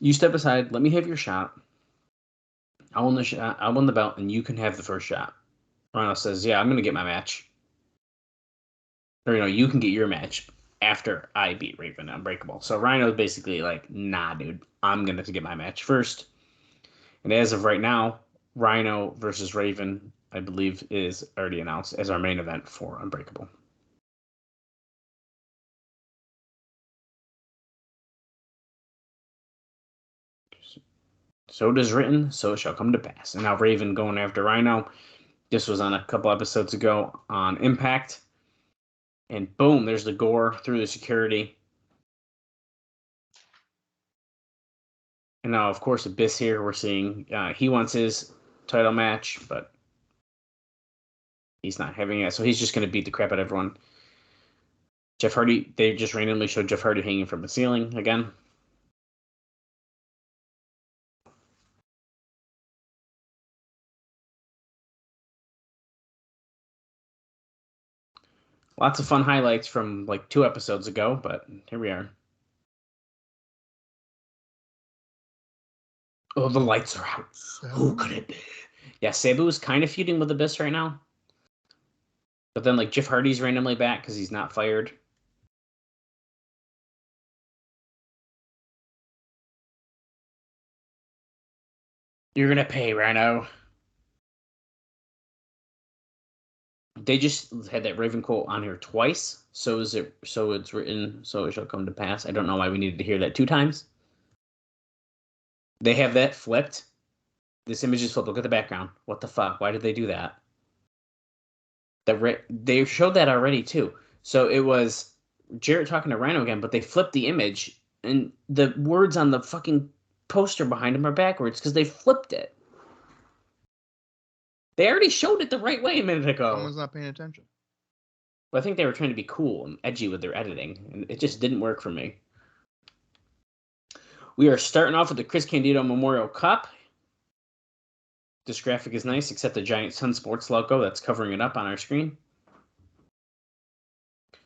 You step aside. Let me have your shot. I'll win the shot. I'll win the belt, and you can have the first shot. Rhino says, yeah, I'm going to get my match. Or, you can get your match after I beat Raven Unbreakable. So Rhino's basically like, nah, dude, I'm going to get my match first. And as of right now, Rhino versus Raven, I believe, is already announced as our main event for Unbreakable. So it is written, so it shall come to pass. And now Raven going after Rhino. This was on a couple episodes ago on Impact. And boom, there's the gore through the security. And now, of course, Abyss here, we're seeing he wants his title match, but He's not having it, so he's just going to beat the crap out of everyone. Jeff Hardy, they just randomly showed Jeff Hardy hanging from the ceiling again. Lots of fun highlights from like 2 episodes ago, but here we are. Oh, the lights are out. Who could it be? Yeah, Sabu is kind of feuding with Abyss right now. But then, like, Jeff Hardy's randomly back because he's not fired. You're going to pay, Rhino. They just had that Raven quote on here twice. So it's written, so it shall come to pass. I don't know why we needed to hear that 2 times. They have that flipped. This image is flipped. Look at the background. What the fuck? Why did they do that? They showed that already, too. So it was Jarrett talking to Rhino again, but they flipped the image, and the words on the fucking poster behind him are backwards because they flipped it. They already showed it the right way a minute ago. Someone's not paying attention. Well, I think they were trying to be cool and edgy with their editing, and it just didn't work for me. We are starting off with the Chris Candido Memorial Cup. This graphic is nice, except the giant Sun Sports logo that's covering it up on our screen.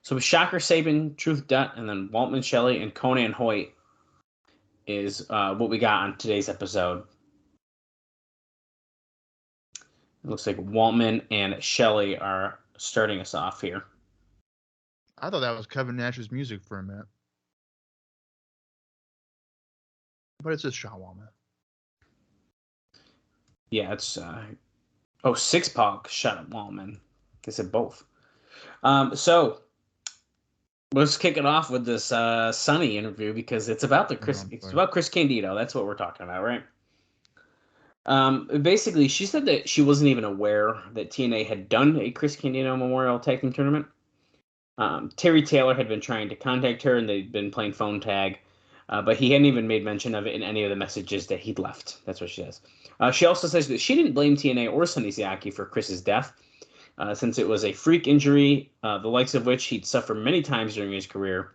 So with Shocker, Sabin, Truth, Dutt, and then Waltman, Shelley, and Konnan Hoyt is what we got on today's episode. It looks like Waltman and Shelley are starting us off here. I thought that was Kevin Nash's music for a minute. But it's just Sean Waltman. Yeah, it's... Six Paw, shut up, Waltman. They said both. So, let's kick it off with this Sonny interview because it's about it's about Chris Candido. That's what we're talking about, right? Basically, she said that she wasn't even aware that TNA had done a Chris Candido Memorial Tag Team Tournament. Terry Taylor had been trying to contact her, and they'd been playing phone tag, but he hadn't even made mention of it in any of the messages that he'd left. That's what she says. She also says that she didn't blame TNA or Sonny Siaki for Chris's death, since it was a freak injury, the likes of which he'd suffered many times during his career,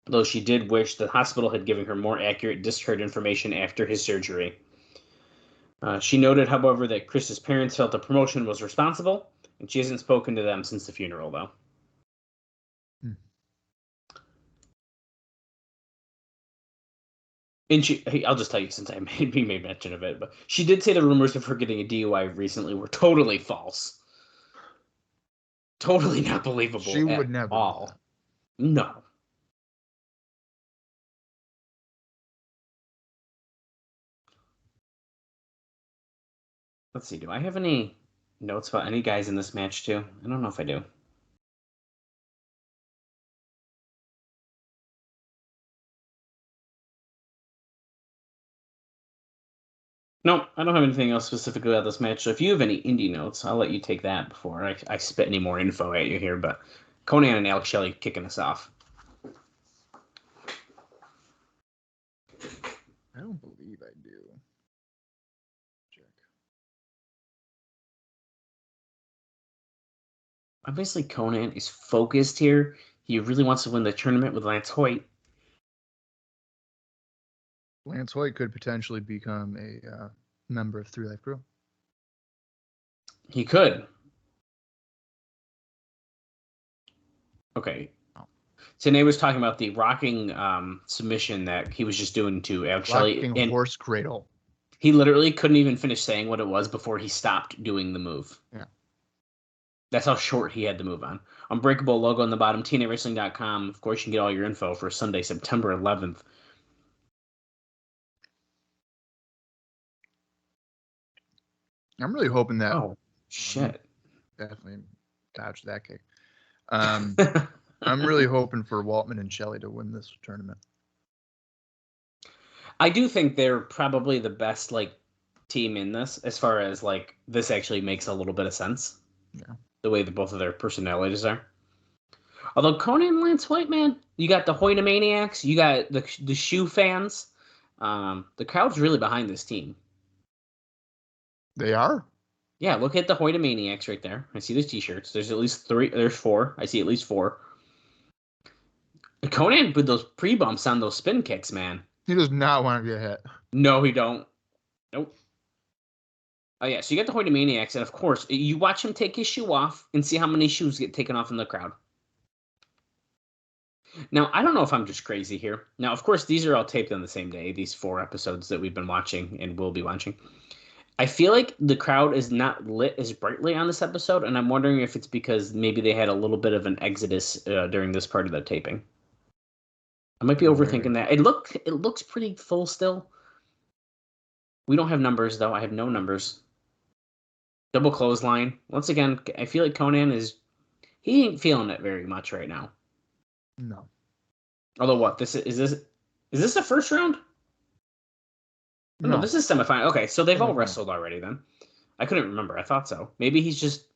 though she did wish the hospital had given her more accurate discharge information after his surgery. She noted, however, that Chris's parents felt the promotion was responsible, and she hasn't spoken to them since the funeral, though. And I'll just tell you since I made mention of it, but she did say the rumors of her getting a DUI recently were totally false. Totally not believable. She would never. All. No. Let's see. Do I have any notes about any guys in this match, too? I don't know if I do. No, I don't have anything else specifically about this match. So if you have any indie notes, I'll let you take that before I spit any more info at you here. But Konnan and Alex Shelley kicking us off. I don't believe I do. Check. Obviously, Konnan is focused here. He really wants to win the tournament with Lance Hoyt. Lance Hoyt could potentially become a member of 3 Life Crew. He could. Okay. Tanae was talking about the rocking submission that he was just doing to Alex Shelley. Rocking horse cradle. He literally couldn't even finish saying what it was before he stopped doing the move. Yeah. That's how short he had the move on. Unbreakable logo on the bottom, TNAWrestling.com. Of course, you can get all your info for Sunday, September 11th. I'm really hoping that. Oh, shit. Definitely dodged that kick. I'm really hoping for Waltman and Shelley to win this tournament. I do think they're probably the best team in this, as far as this actually makes a little bit of sense. Yeah. The way that both of their personalities are. Although Konnan and Lance Hoyt, man, you got the Hoytomaniacs, you got the shoe fans. The crowd's really behind this team. They are? Yeah, look at the Hoytomaniacs right there. I see the t-shirts. There's at least 3. There's 4. I see at least 4. Konnan with those pre-bumps on those spin kicks, man. He does not want to get hit. No, he don't. Nope. Oh, yeah, so you got the Hoytomaniacs, and of course, you watch him take his shoe off and see how many shoes get taken off in the crowd. Now, I don't know if I'm just crazy here. Now, of course, these are all taped on the same day, these 4 episodes that we've been watching and will be watching. I feel like the crowd is not lit as brightly on this episode, and I'm wondering if it's because maybe they had a little bit of an exodus during this part of the taping. I might be overthinking that. It looks pretty full still. We don't have numbers, though. I have no numbers. Double clothesline. Once again, I feel like Konnan he ain't feeling it very much right now. No. Although what? Is this the first round? No, this is semifinal. Okay, so they've all wrestled already then. I couldn't remember. I thought so. Maybe he's just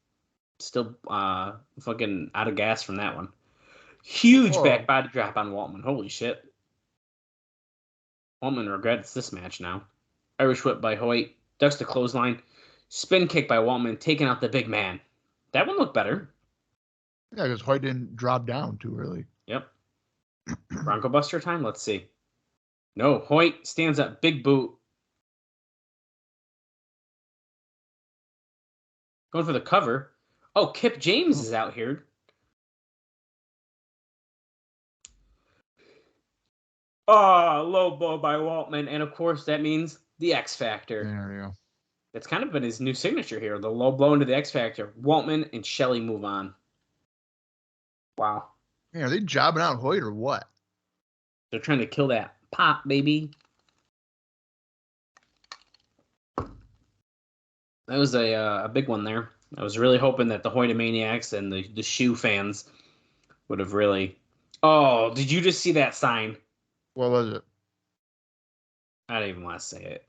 still fucking out of gas from that one. Huge back body drop on Waltman. Holy shit. Waltman regrets this match now. Irish whip by Hoyt. Ducks the clothesline. Spin kick by Waltman, taking out the big man. That one looked better. Yeah, because Hoyt didn't drop down too early. Yep. Bronco Buster time? Let's see. No, Hoyt stands up. Big boot. Going for the cover. Oh, Kip James is out here. Oh, low blow by Waltman. And, of course, that means the X Factor. There we go. That's kind of been his new signature here. The low blow into the X Factor. Waltman and Shelley move on. Wow. Man, are they jobbing out Hoyt or what? They're trying to kill that pop, baby. That was a big one there. I was really hoping that the Hoytomaniacs and the shoe fans would have really... Oh, did you just see that sign? What was it? I don't even want to say it.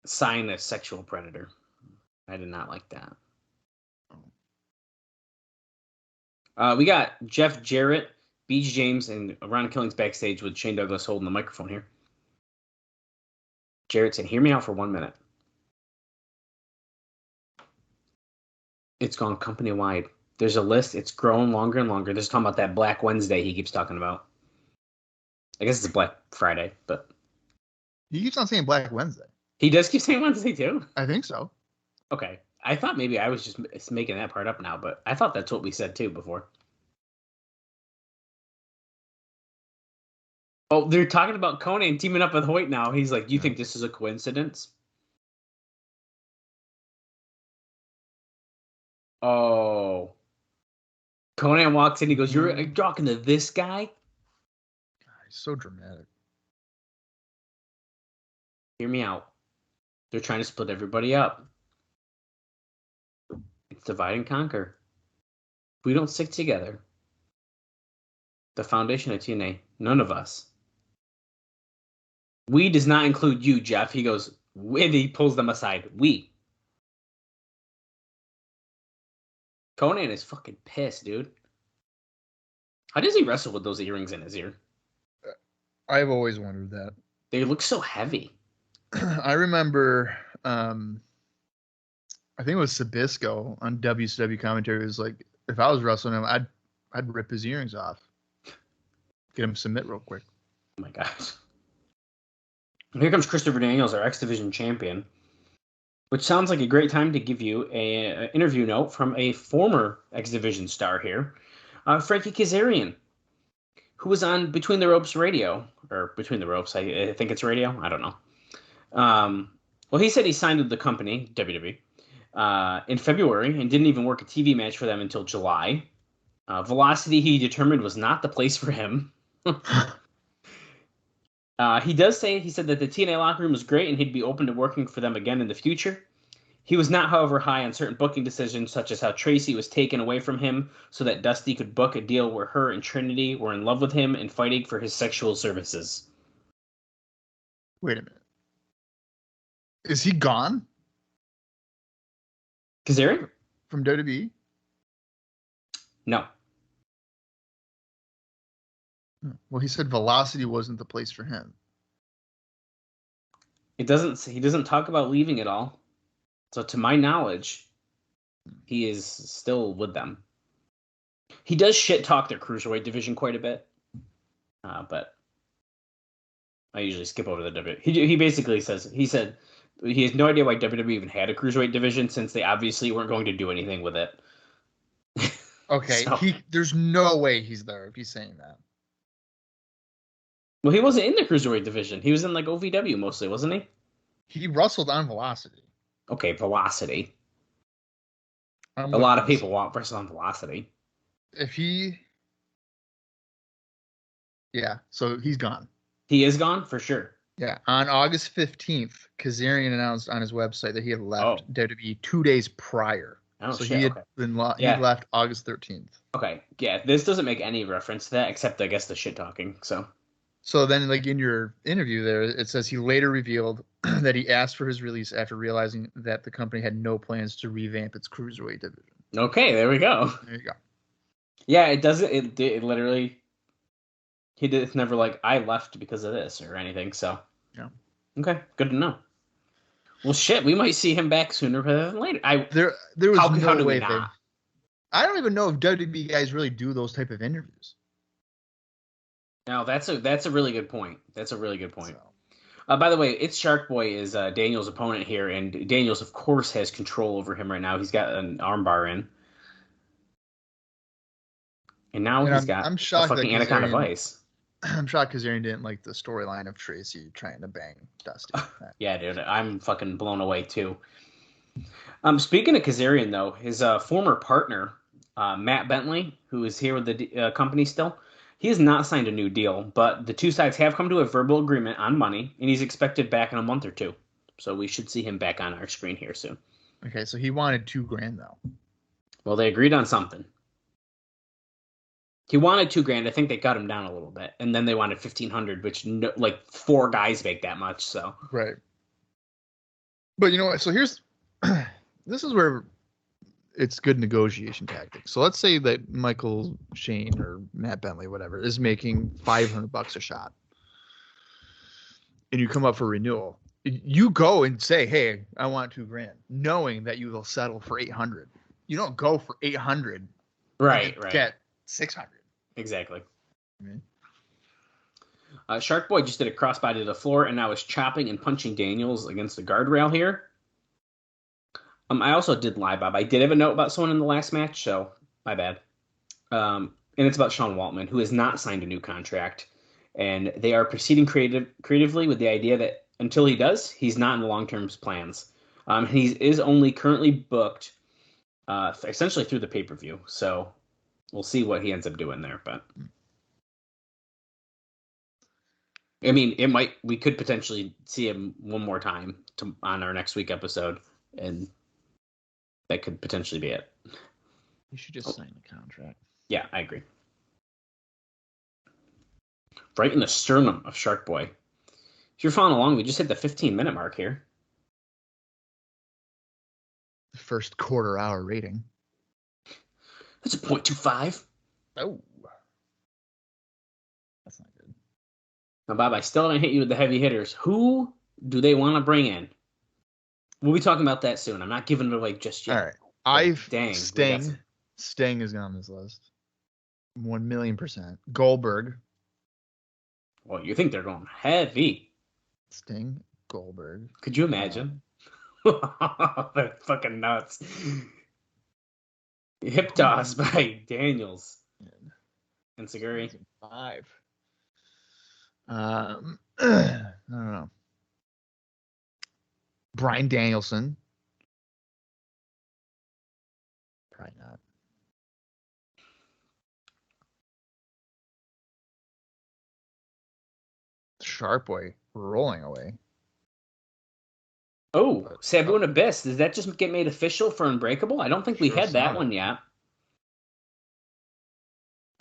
Sign a sexual predator. I did not like that. We got Jeff Jarrett, B.J. James, and Ron Killings backstage with Shane Douglas holding the microphone here. Jarrett saying, hear me out for 1 minute. It's gone company-wide. There's a list. It's growing longer and longer. They're talking about that Black Wednesday he keeps talking about. I guess it's Black Friday, but... He keeps on saying Black Wednesday. He does keep saying Wednesday, too? I think so. Okay. I thought maybe I was just making that part up now, but I thought that's what we said, too, before. Oh, they're talking about Konnan teaming up with Hoyt now. He's like, do you think this is a coincidence? Oh. Konnan walks in. He goes, you're talking to this guy? God, he's so dramatic. Hear me out. They're trying to split everybody up. It's divide and conquer. If we don't stick together, the foundation of TNA, none of us. We does not include you, Jeff. He goes, and he pulls them aside. We. Konnan is fucking pissed, dude. How does he wrestle with those earrings in his ear? I've always wondered that. They look so heavy. I remember, I think it was Sabisco on WCW commentary. It was like, if I was wrestling him, I'd rip his earrings off. Get him to submit real quick. Oh my gosh. Here comes Christopher Daniels, our X Division champion, which sounds like a great time to give you an interview note from a former X Division star here, Frankie Kazarian, who was on Between the Ropes Radio, or Between the Ropes, I think it's radio, I don't know. Well, he said he signed with the company, WWE, in February and didn't even work a TV match for them until July. Velocity, he determined, was not the place for him. He said that the TNA locker room was great and he'd be open to working for them again in the future. He was not, however, high on certain booking decisions, such as how Tracy was taken away from him so that Dusty could book a deal where her and Trinity were in love with him and fighting for his sexual services. Wait a minute. Is he gone? Kazarian? From WWE? No. Well, he said Velocity wasn't the place for him. He doesn't talk about leaving at all. So to my knowledge, he is still with them. He does shit talk their cruiserweight division quite a bit, but I usually skip over the WWE. He basically said he has no idea why WWE even had a cruiserweight division since they obviously weren't going to do anything with it. Okay, So, there's no way he's there if he's saying that. well, he wasn't in the cruiserweight division. He was in like OVW mostly, wasn't he? He wrestled on Velocity. Okay, Velocity. A lot of people want wrestle on Velocity. Yeah, so he's gone. He is gone for sure. Yeah, on August 15th, Kazarian announced on his website that he had left WWE 2 days prior. Oh, so shit, he had he left August 13th. Okay, yeah, this doesn't make any reference to that except I guess the shit talking. So then, like in your interview there, it says he later revealed that he asked for his release after realizing that the company had no plans to revamp its cruiserweight division. Okay, there we go. There you go. Yeah, it doesn't. It literally. It's never like I left because of this or anything. So. Yeah. Okay, good to know. Well, shit, we might see him back sooner rather than later. There was how no do way we not? I don't even know if WWE guys really do those type of interviews. No, that's a really good point. That's a really good point. By the way, it's Shark Boy is Daniel's opponent here, and Daniels, of course, has control over him right now. He's got an armbar in. And now he's got I'm shocked a fucking Anaconda Vice. I'm shocked Kazarian didn't like the storyline of Tracy trying to bang Dusty. Yeah, dude, I'm fucking blown away, too. Speaking of Kazarian, though, his former partner, Matt Bentley, who is here with the company still, he has not signed a new deal, but the two sides have come to a verbal agreement on money, and he's expected back in a month or two. So we should see him back on our screen here soon. Okay, so he wanted $2,000 though. Well, they agreed on something. He wanted $2,000. I think they cut him down a little bit, and then they wanted $1,500, which like 4 guys make that much. So right. But you know what? So this is where it's good negotiation tactics. So let's say that Michael Shane or Matt Bentley, whatever, is making $500 a shot, and you come up for renewal. You go and say, "Hey, I want $2,000," knowing that you will settle for $800. You don't go for $800, right. Get $600. Exactly. Mm-hmm. Shark Boy just did a crossbody to the floor, and now is chopping and punching Daniels against the guardrail here. I also did lie, Bob. I did have a note about someone in the last match, so my bad. And it's about Sean Waltman, who has not signed a new contract, and they are proceeding creatively with the idea that until he does, he's not in the long-term plans. He is only currently booked essentially through the pay-per-view, so we'll see what he ends up doing there. But I mean, we could potentially see him one more time on our next week episode, and that could potentially be it. You should just sign the contract. Yeah, I agree. Right in the sternum of Shark Boy. If you're following along, we just hit the 15-minute mark here. The first quarter hour rating. That's a 0.25. Oh. That's not good. Now, Bob, I still don't hit you with the heavy hitters. Who do they want to bring in? We'll be talking about that soon. I'm not giving it away just yet. All right. Sting is on this list. 1,000,000%. Goldberg. Well, you think they're going heavy. Sting, Goldberg. Could you imagine? That's fucking nuts. Hip toss by Daniels. And Seguri. 5. I don't know. Bryan Danielson. Probably not. Shark Boy rolling away. Oh, Sabu and Abyss. Does that just get made official for Unbreakable? I don't think we had that one yet.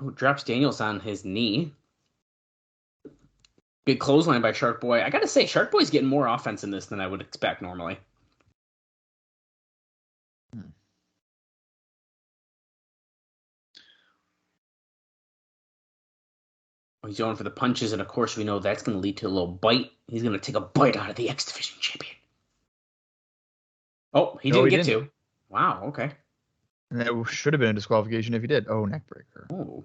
Oh, drops Daniels on his knee. Good clothesline by Shark Boy. I gotta say, Shark Boy's getting more offense in this than I would expect normally. Oh, he's going for the punches, and of course we know that's going to lead to a little bite. He's going to take a bite out of the X Division champion. Oh, he No, didn't he get didn't. to. Wow, okay. And that should have been a disqualification if he did. Oh, neck breaker. Oh.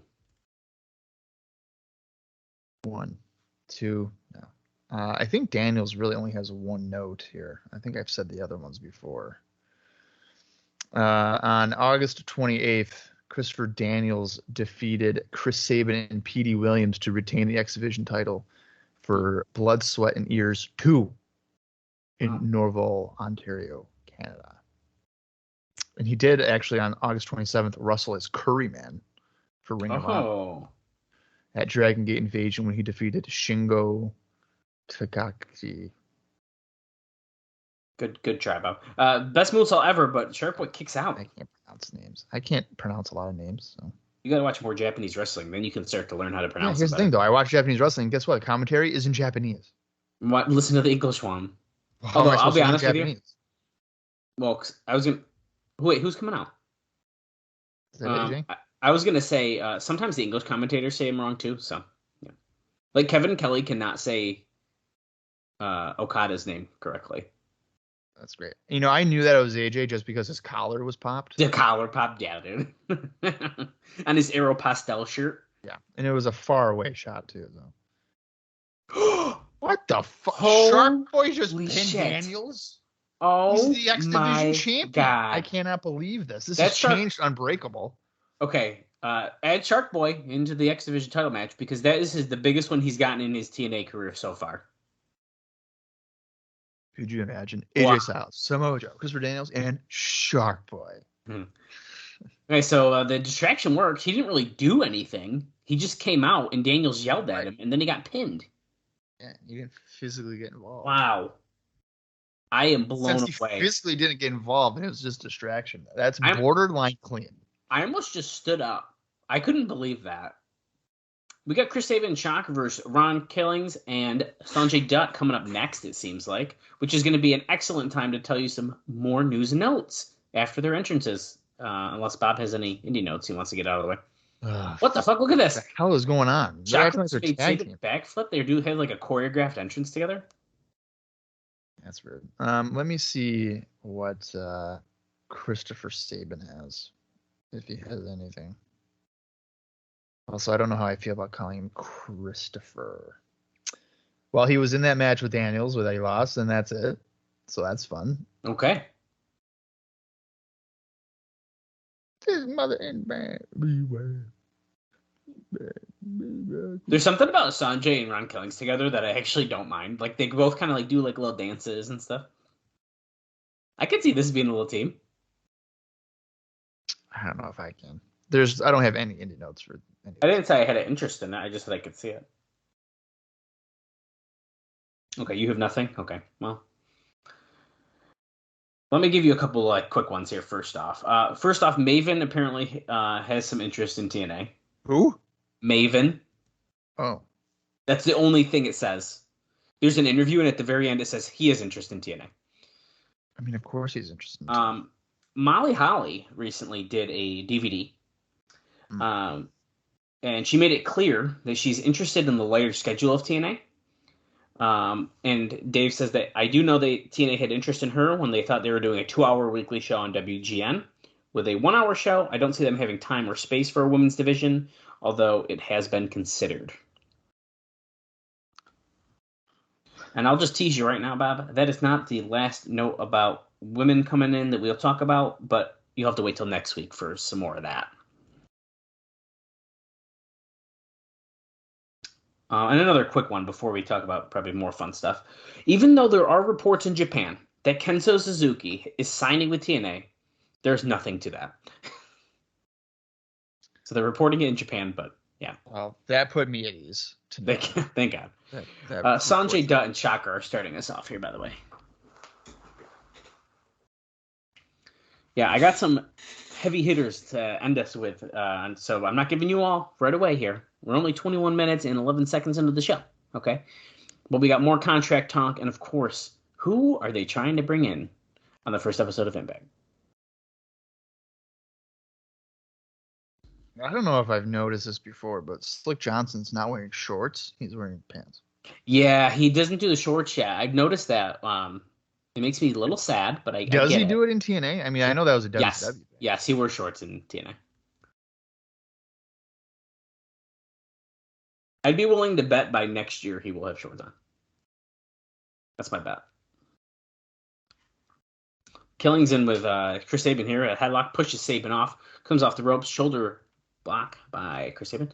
1, 2, no. I think Daniels really only has one note here. I think I've said the other ones before. On August 28th, Christopher Daniels defeated Chris Sabin and Petey Williams to retain the X Division title for Blood, Sweat, and Ears 2 in Norval, Ontario, Canada. And he did actually on August 27th wrestle as Curryman for Ring of Honor at Dragon Gate Invasion when he defeated Shingo Takagi. Good try, Bob. Best movesaw ever, but Shark Boy kicks out. I can't pronounce names. I can't pronounce a lot of names. So. You gotta watch more Japanese wrestling, then you can start to learn how to pronounce it. Here's the thing, though. I watch Japanese wrestling. Guess what? Commentary is in Japanese. Listen to the English one. How Although am I I'll supposed be to learn honest with you. Japanese? Well, I was gonna wait. Who's coming out? Is that AJ? I was gonna say sometimes the English commentators say him wrong too. So, yeah. Like Kevin Kelly cannot say Okada's name correctly. That's great. You know, I knew that it was AJ just because his collar was popped. The collar popped down, dude. And his Aero Pastel shirt. Yeah, and it was a far away shot too, though. What the fuck? Holy Shark Boy just pinned shit. Daniels? Oh, He's the X Division champion. God. I cannot believe this. This That's has changed Unbreakable. Okay, add Shark Boy into the X Division title match because that is the biggest one he's gotten in his TNA career so far. Could you imagine? AJ Styles, Samoa Joe, Christopher Daniels, and Shark Boy. Okay, so the distraction worked. He didn't really do anything. He just came out and Daniels yelled at him, and then he got pinned. Yeah, he didn't physically get involved. Wow. I am blown Since away. he physically didn't get involved, and it was just distraction. That's borderline clean. I almost just stood up. I couldn't believe that. We got Chris Sabin Shocker versus Ron Killings and Sonjay Dutt coming up next, it seems like, which is going to be an excellent time to tell you some more news and notes after their entrances, unless Bob has any indie notes he wants to get out of the way. What the fuck? Look at this. What the hell is going on? They're acting like they're tag team. Backflip. They do have like a choreographed entrance together. That's weird. Let me see what Christopher Sabin has, if he has anything. Also, I don't know how I feel about calling him Christopher. Well, he was in that match with Daniels where he lost, and that's it. So that's fun. Okay. His mother and man, beware. There's something about Sonjay and Ron Killings together that I actually don't mind. Like they both kind of like do like little dances and stuff. I could see this being a little team. I don't know if I can. I don't have any indie notes for any. I didn't say I had an interest in it. I just said I could see it. Okay, you have nothing? Okay, well. Let me give you a couple like quick ones here first off. Maven apparently has some interest in TNA. Who? Maven. Oh. That's the only thing it says. There's an interview, and at the very end it says he has interest in TNA. I mean, of course he's interested in TNA. Molly Holly recently did a DVD. And she made it clear that she's interested in the layered schedule of TNA. And Dave says that I do know that TNA had interest in her when they thought they were doing a 2-hour weekly show on WGN. With a 1-hour show, I don't see them having time or space for a women's division, although it has been considered. And I'll just tease you right now, Bob. That is not the last note about women coming in that we'll talk about, but you'll have to wait till next week for some more of that. And another quick one before we talk about probably more fun stuff. Even though there are reports in Japan that Kenzo Suzuki is signing with TNA, there's nothing to that. So they're reporting it in Japan, but yeah. Well, that put me at ease. Thank God. That Sonjay, Dutt, and Shocker are starting us off here, by the way. Yeah, I got some heavy hitters to end us with, so I'm not giving you all right away here. We're only 21 minutes and 11 seconds into the show, okay? But we got more contract talk, and of course, who are they trying to bring in on the first episode of Impact? I don't know if I've noticed this before, but Slick Johnson's not wearing shorts. He's wearing pants. Yeah, he doesn't do the shorts yet. I've noticed that in It makes me a little sad, but I Does get he it. do it in TNA? I mean, I know that was a Yes. WCW thing. Yes, he wears shorts in TNA. I'd be willing to bet by next year he will have shorts on. That's my bet. Killing's in with Chris Sabin here. A headlock pushes Sabin off. Comes off the ropes. Shoulder block by Chris Sabin.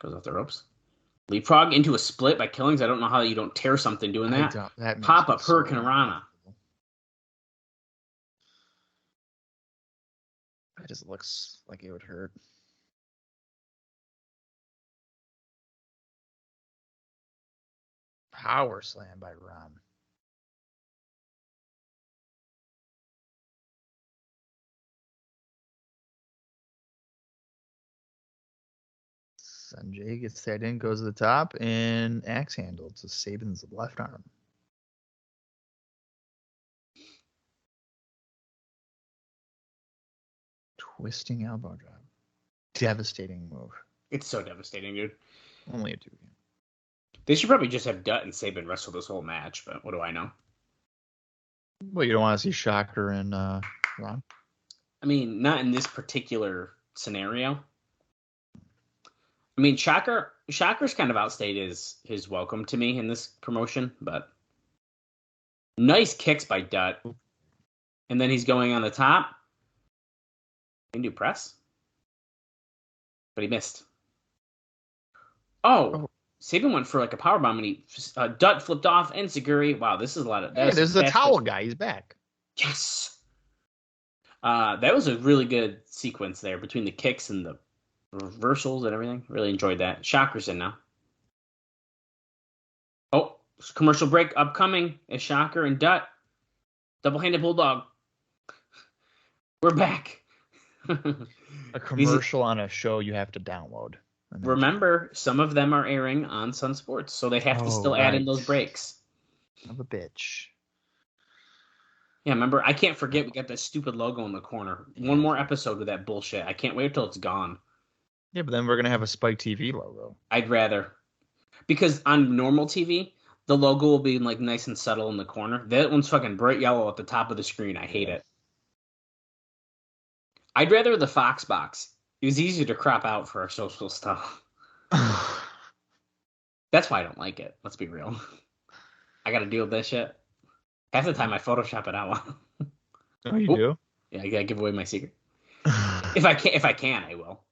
Goes off the ropes. Leapfrog into a split by Killings. I don't know how you don't tear something doing that. Pop up Hurricane Rana. That just looks like it would hurt. Power slam by Ron. Sonjay gets that in, goes to the top, and axe handle to Sabin's left arm. Twisting elbow drop. Devastating move. It's so devastating, dude. Only a 2 game. They should probably just have Dutt and Sabin wrestle this whole match, but what do I know? Well, you don't want to see Shocker and Ron? I mean, not in this particular scenario. I mean, Shocker's kind of outstayed his welcome to me in this promotion, but nice kicks by Dutt. And then he's going on the top. He can do press. But he missed. Oh. Sabin went for like a powerbomb, and he Dutt flipped off, and Seguri. Wow, this is a lot of... Hey, this is a towel guy. He's back. Yes! That was a really good sequence there between the kicks and the reversals and everything. Really enjoyed that. Shocker's in now. Oh, commercial break upcoming is Shocker and Dutt. Double-handed bulldog. We're back. A commercial on a show you have to download. Remember, some of them are airing on Sun Sports, so they have to still add in those breaks. Of a bitch. Yeah, remember, I can't forget we got that stupid logo in the corner. One more episode with that bullshit. I can't wait until it's gone. Yeah, but then we're going to have a Spike TV logo. I'd rather. Because on normal TV, the logo will be like nice and subtle in the corner. That one's fucking bright yellow at the top of the screen. I hate it. I'd rather the Fox box. It was easier to crop out for our social stuff. That's why I don't like it. Let's be real. I got to deal with this shit. Half the time I Photoshop it out. Oh, you do? Yeah, I gotta give away my secret. If I can, I will.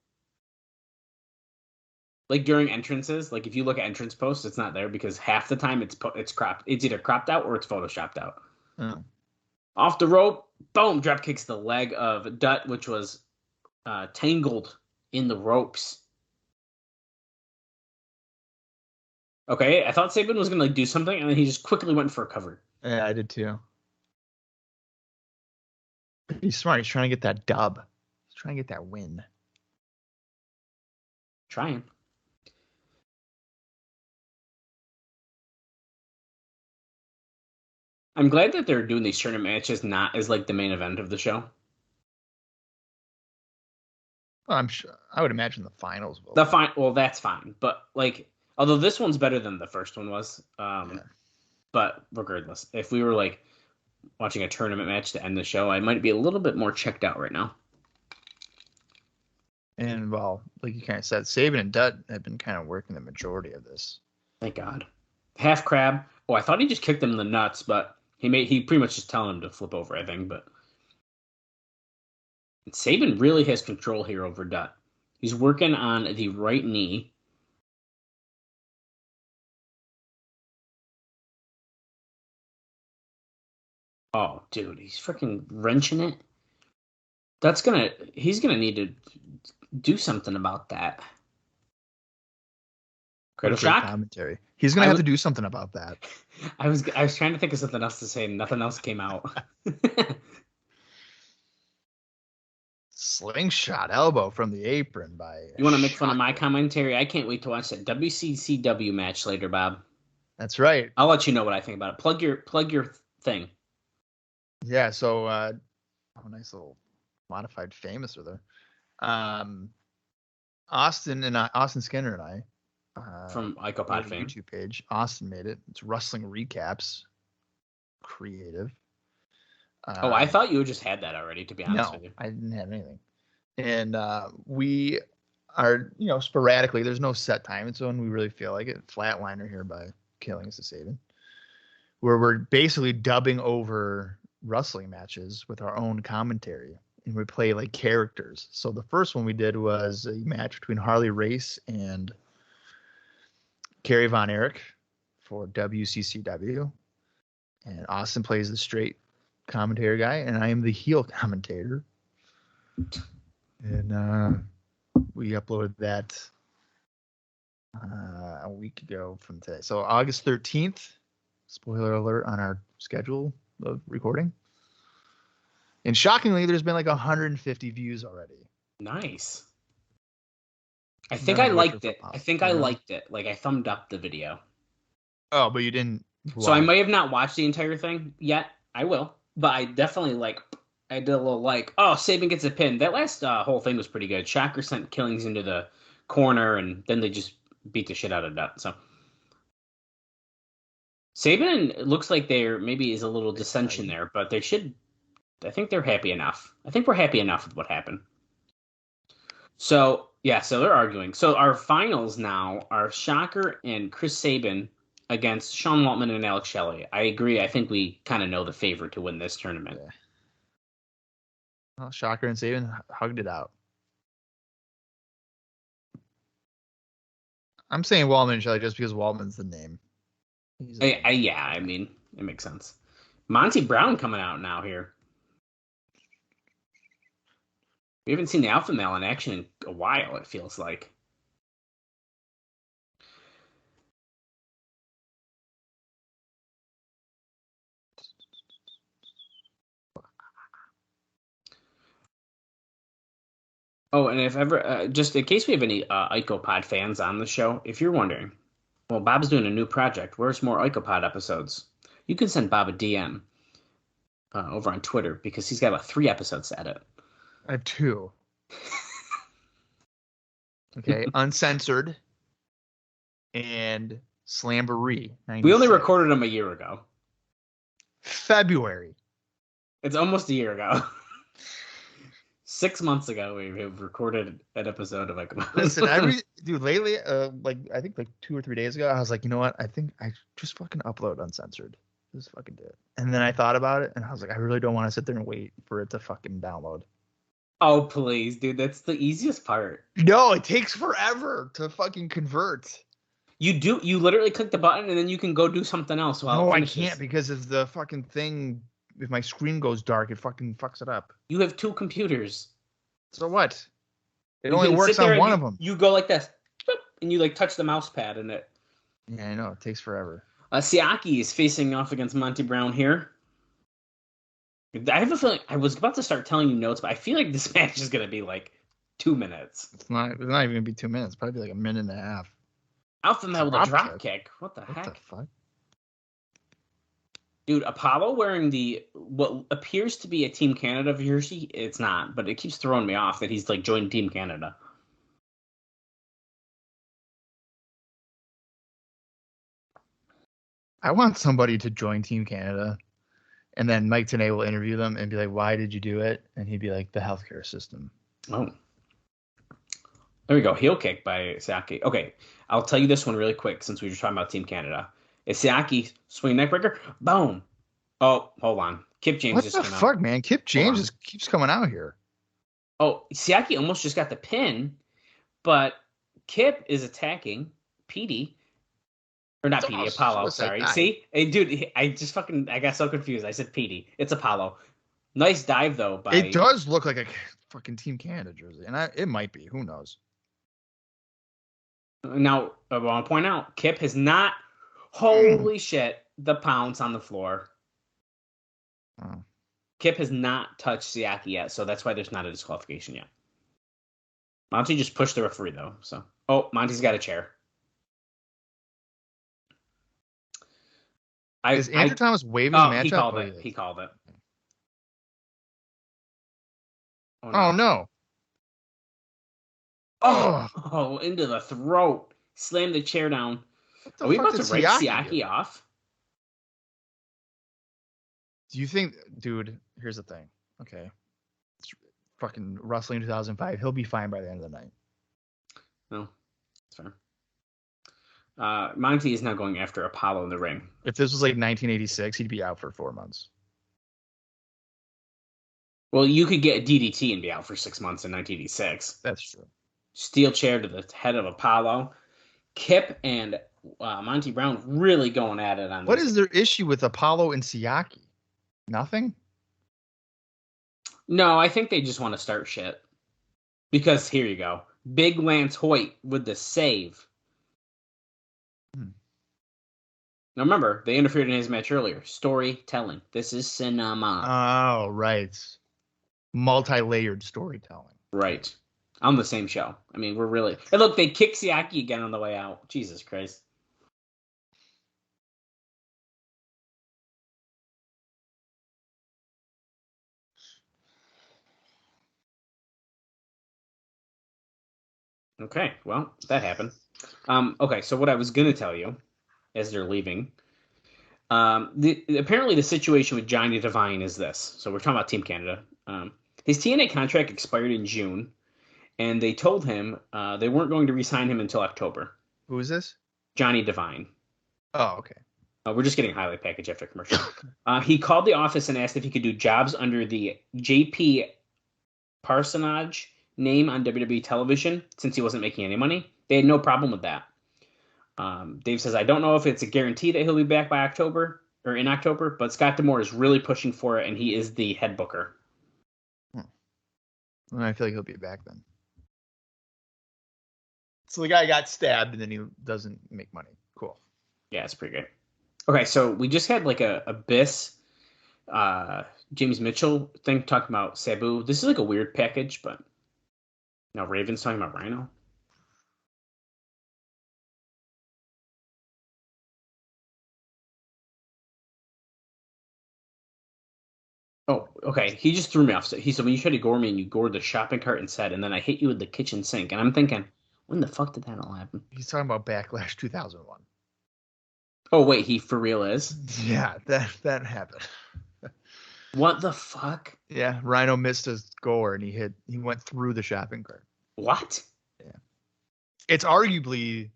Like during entrances, like if you look at entrance posts, it's not there because half the time it's cropped. It's either cropped out or it's Photoshopped out. Oh. Off the rope, boom! Drop kicks the leg of Dutt, which was tangled in the ropes. Okay, I thought Sabin was gonna like do something, and then he just quickly went for a cover. Yeah, I did too. He's smart. He's trying to get that dub. He's trying to get that win. Trying. I'm glad that they're doing these tournament matches not as like the main event of the show. Well, I'm sure. I would imagine the finals will. Well, that's fine, but like, although this one's better than the first one was. Yeah. But regardless, if we were like watching a tournament match to end the show, I might be a little bit more checked out right now. And well, like you kind of said, Sabin and Dutt have been kind of working the majority of this. Thank God. Half crab. Oh, I thought he just kicked him in the nuts, but he pretty much just telling him to flip over, I think. But Sabin really has control here over Dutt. He's working on the right knee. Oh, dude, he's freaking wrenching it. He's gonna need to do something about that. Cradle shock commentary. He's gonna have to do something about that. I was trying to think of something else to say, and nothing else came out. Slingshot elbow from the apron by. You want to make fun of my commentary? I can't wait to watch that WCCW match later, Bob. That's right. I'll let you know what I think about it. Plug your thing. Yeah. So, nice little modified famous with her. Austin Skinner and I. From IcoPod fame. YouTube page. Austin made it. It's wrestling recaps. creative. I thought you just had that already, to be honest with you. I didn't have anything. And we are, sporadically, there's no set time. It's when we really feel like it. Flatliner here by Killing Sabin, where we're basically dubbing over wrestling matches with our own commentary. And we play like characters. So the first one we did was a match between Harley Race and Kerry Von Erich for WCCW. And Austin plays the straight commentary guy, and I am the heel commentator. And we uploaded that a week ago from today. So August 13th, spoiler alert on our schedule of recording. And shockingly, there's been like 150 views already. Nice. I think I liked it. I liked it. Like, I thumbed up the video. Oh, but you didn't. So I may have not watched the entire thing yet. I will. But I definitely I did a little Sabin gets a pin. That last whole thing was pretty good. Shocker sent Killings into the corner, and then they just beat the shit out of Dutt. So Sabin looks like there maybe is a little dissension there, but they should. I think they're happy enough. I think we're happy enough with what happened. So, yeah, so they're arguing. So our finals now are Shocker and Chris Sabin against Sean Waltman and Alex Shelley. I agree. I think we kind of know the favorite to win this tournament. Yeah. Well, Shocker and Sabin hugged it out. I'm saying Waltman and Shelley just because Waltman's the name. I mean, it makes sense. Monty Brown coming out now here. We haven't seen the Alpha Male in action in a while, it feels like. Oh, and if ever, just in case we have any IcoPod fans on the show, if you're wondering, well, Bob's doing a new project. Where's more IcoPod episodes? You can send Bob a DM over on Twitter because he's got 3 episodes to edit. I have 2. Okay, uncensored and Slamboree. We only recorded them a year ago. February. It's almost a year ago. 6 months ago, we recorded an episode of Listen, lately, I think 2 or 3 days ago, I was like, you know what? I think I just fucking upload uncensored. Just fucking do it. And then I thought about it, and I was like, I really don't want to sit there and wait for it to fucking download. Oh, please, dude. That's the easiest part. No, it takes forever to fucking convert. You literally click the button, and then you can go do something else while it finishes. I can't because if the fucking thing, if my screen goes dark, it fucking fucks it up. You have 2 computers. So what? It only works on one of them. You go like this, and you touch the mouse pad, and it. Yeah, I know. It takes forever. Siaki is facing off against Monty Brown here. I have a feeling I was about to start telling you notes, but I feel like this match is going to be 2 minutes. It's not even going to be 2 minutes. Probably a minute and a half. Alpha Male with a drop kick. What the heck? What the fuck? Dude, Apollo wearing what appears to be a Team Canada jersey. It's not, but it keeps throwing me off that he's joined Team Canada. I want somebody to join Team Canada, and then Mike Tenay will interview them and be like, "Why did you do it?" And he'd be like, "The healthcare system." Oh, there we go. Heel kick by Siaki. Okay, I'll tell you this one really quick since we were talking about Team Canada. Is Siaki swing neck breaker? Boom. Oh, hold on. Kip James just came out. What the fuck, man? Kip James keeps coming out here. Oh, Siaki almost just got the pin, but Kip is attacking Petey. Or not Petey, Apollo, sorry. See? Hey, dude, I got so confused. I said Petey. It's Apollo. Nice dive, though. It does look like a fucking Team Canada jersey. And it might be. Who knows? Now, I want to point out, Kip has not, holy shit, the pounce on the floor. Oh. Kip has not touched Siaki yet, so that's why there's not a disqualification yet. Monty just pushed the referee, though. So, Monty's got a chair. Is Andrew Thomas waving the matchup? He called it. Oh, no. Oh, into the throat. Slammed the chair down. Are we about to write Siaki off? Do you think, dude? Here's the thing. Okay, it's fucking Wrestling 2005. He'll be fine by the end of the night. No, it's fair. Monty is now going after Apollo in the ring. If this was like 1986, he'd be out for 4 months. Well, you could get a DDT and be out for 6 months in 1986. That's true. Steel chair to the head of Apollo. Kip and Monty Brown really going at it on What this. is their issue with Apollo and Siaki? Nothing? No, I think they just want to start shit. Because here you go. Big Lance Hoyt with the save. Now remember, they interfered in his match earlier. Storytelling. This is cinema. Oh, right. Multi-layered storytelling. Right. On the same show. I mean, we're really... And look, they kick Siaki again on the way out. Jesus Christ. Okay, well, that happened. Okay, so what I was going to tell you as they're leaving, apparently the situation with Johnny Devine is this. So we're talking about Team Canada. His TNA contract expired in June, and they told him they weren't going to re-sign him until October. Who is this? Johnny Devine. Oh, okay. We're just getting a highlight package after commercial. He called the office and asked if he could do jobs under the JP Parsonage name on WWE television since he wasn't making any money. They had no problem with that. Dave says, I don't know if it's a guarantee that he'll be back by October or in October, but Scott D'Amore is really pushing for it, and he is the head booker. I feel like he'll be back then. So the guy got stabbed and then he doesn't make money. Cool. Yeah, it's pretty good. Okay, so we just had like a Abyss, James Mitchell thing talking about Sabu. This is like a weird package, but now Raven's talking about Rhino. Oh, okay. He just threw me off. So he said, when you tried to gore me and you gored the shopping cart and said, and then I hit you with the kitchen sink. And I'm thinking, when the fuck did that all happen? He's talking about Backlash 2001. Oh, wait, he for real is? Yeah, that happened. What the fuck? Yeah, Rhino missed his gore and he went through the shopping cart. What? Yeah. It's arguably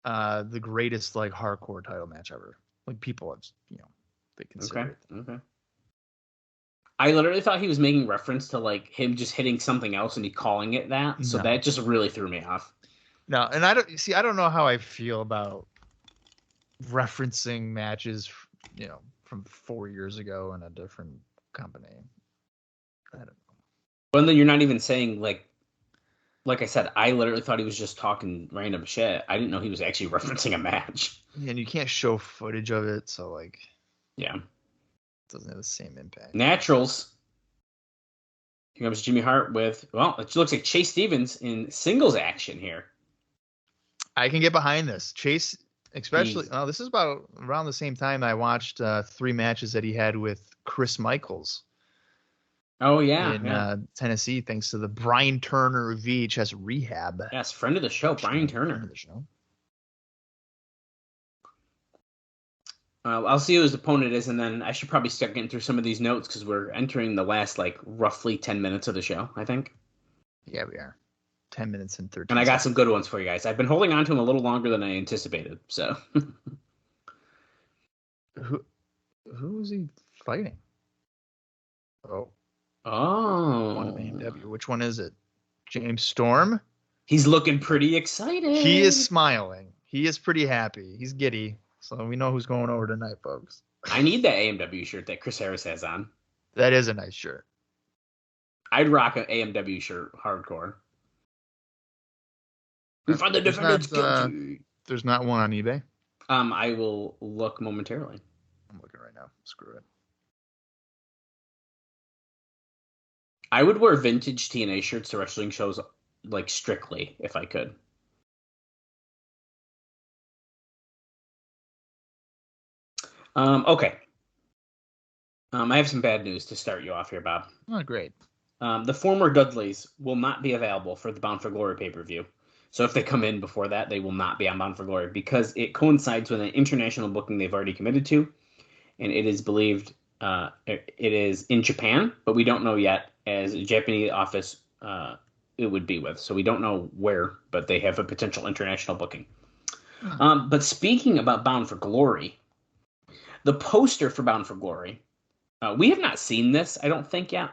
the greatest like hardcore title match ever. Like people have, they consider it. Okay. I literally thought he was making reference to like him just hitting something else and he calling it that. So that just really threw me off. No, and I don't know how I feel about referencing matches, from 4 years ago in a different company. I don't know. But then you're not even saying like I said, I literally thought he was just talking random shit. I didn't know he was actually referencing a match. Yeah, and you can't show footage of it, so like, yeah, it doesn't have the same impact. Naturals. Here comes Jimmy Hart with, well, it looks like Chase Stevens in singles action here. I can get behind this. Chase, especially, this is about around the same time I watched 3 matches that he had with Chris Michaels. Oh, yeah. In Tennessee, thanks to the Brian Turner VHS Rehab. Yes, friend of the show, Brian Turner. Friend of the show. I'll see who his opponent is, and then I should probably start getting through some of these notes because we're entering the last, like, roughly 10 minutes of the show, I think. Yeah, we are. 10 minutes and 13 And I got some good ones for you guys. I've been holding on to them a little longer than I anticipated, so. Who is he fighting? Oh. One of AMW. Which one is it? James Storm? He's looking pretty excited. He is smiling. He is pretty happy. He's giddy. So we know who's going over tonight, folks. I need that AMW shirt that Chris Harris has on. That is a nice shirt. I'd rock an AMW shirt hardcore. We find the defendants guilty. There's not one on eBay? I will look momentarily. I'm looking right now. Screw it. I would wear vintage TNA shirts to wrestling shows, like, strictly, if I could. Okay. I have some bad news to start you off here, Bob. Oh, great. The former Dudleys will not be available for the Bound for Glory pay-per-view. So if they come in before that, they will not be on Bound for Glory because it coincides with an international booking they've already committed to. and it is believed it is in Japan, but we don't know yet as a Japanese office it would be with. So we don't know where, but they have a potential international booking. But speaking about Bound for Glory, the poster for Bound for Glory, we have not seen this, I don't think, yet.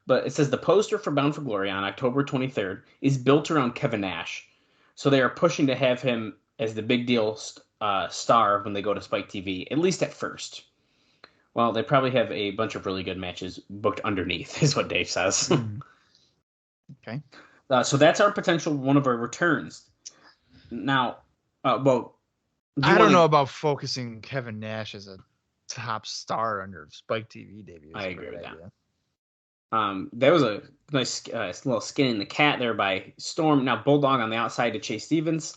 But it says the poster for Bound for Glory on October 23rd is built around Kevin Nash. So they are pushing to have him as the big deal star when they go to Spike TV, at least at first. Well, they probably have a bunch of really good matches booked underneath, is what Dave says. Okay. So that's our potential, one of our returns. Now, I don't know about focusing Kevin Nash as a top star under Spike TV debut. I agree with that. That was a nice little skin in the cat there by Storm. Now Bulldog on the outside to Chase Stevens.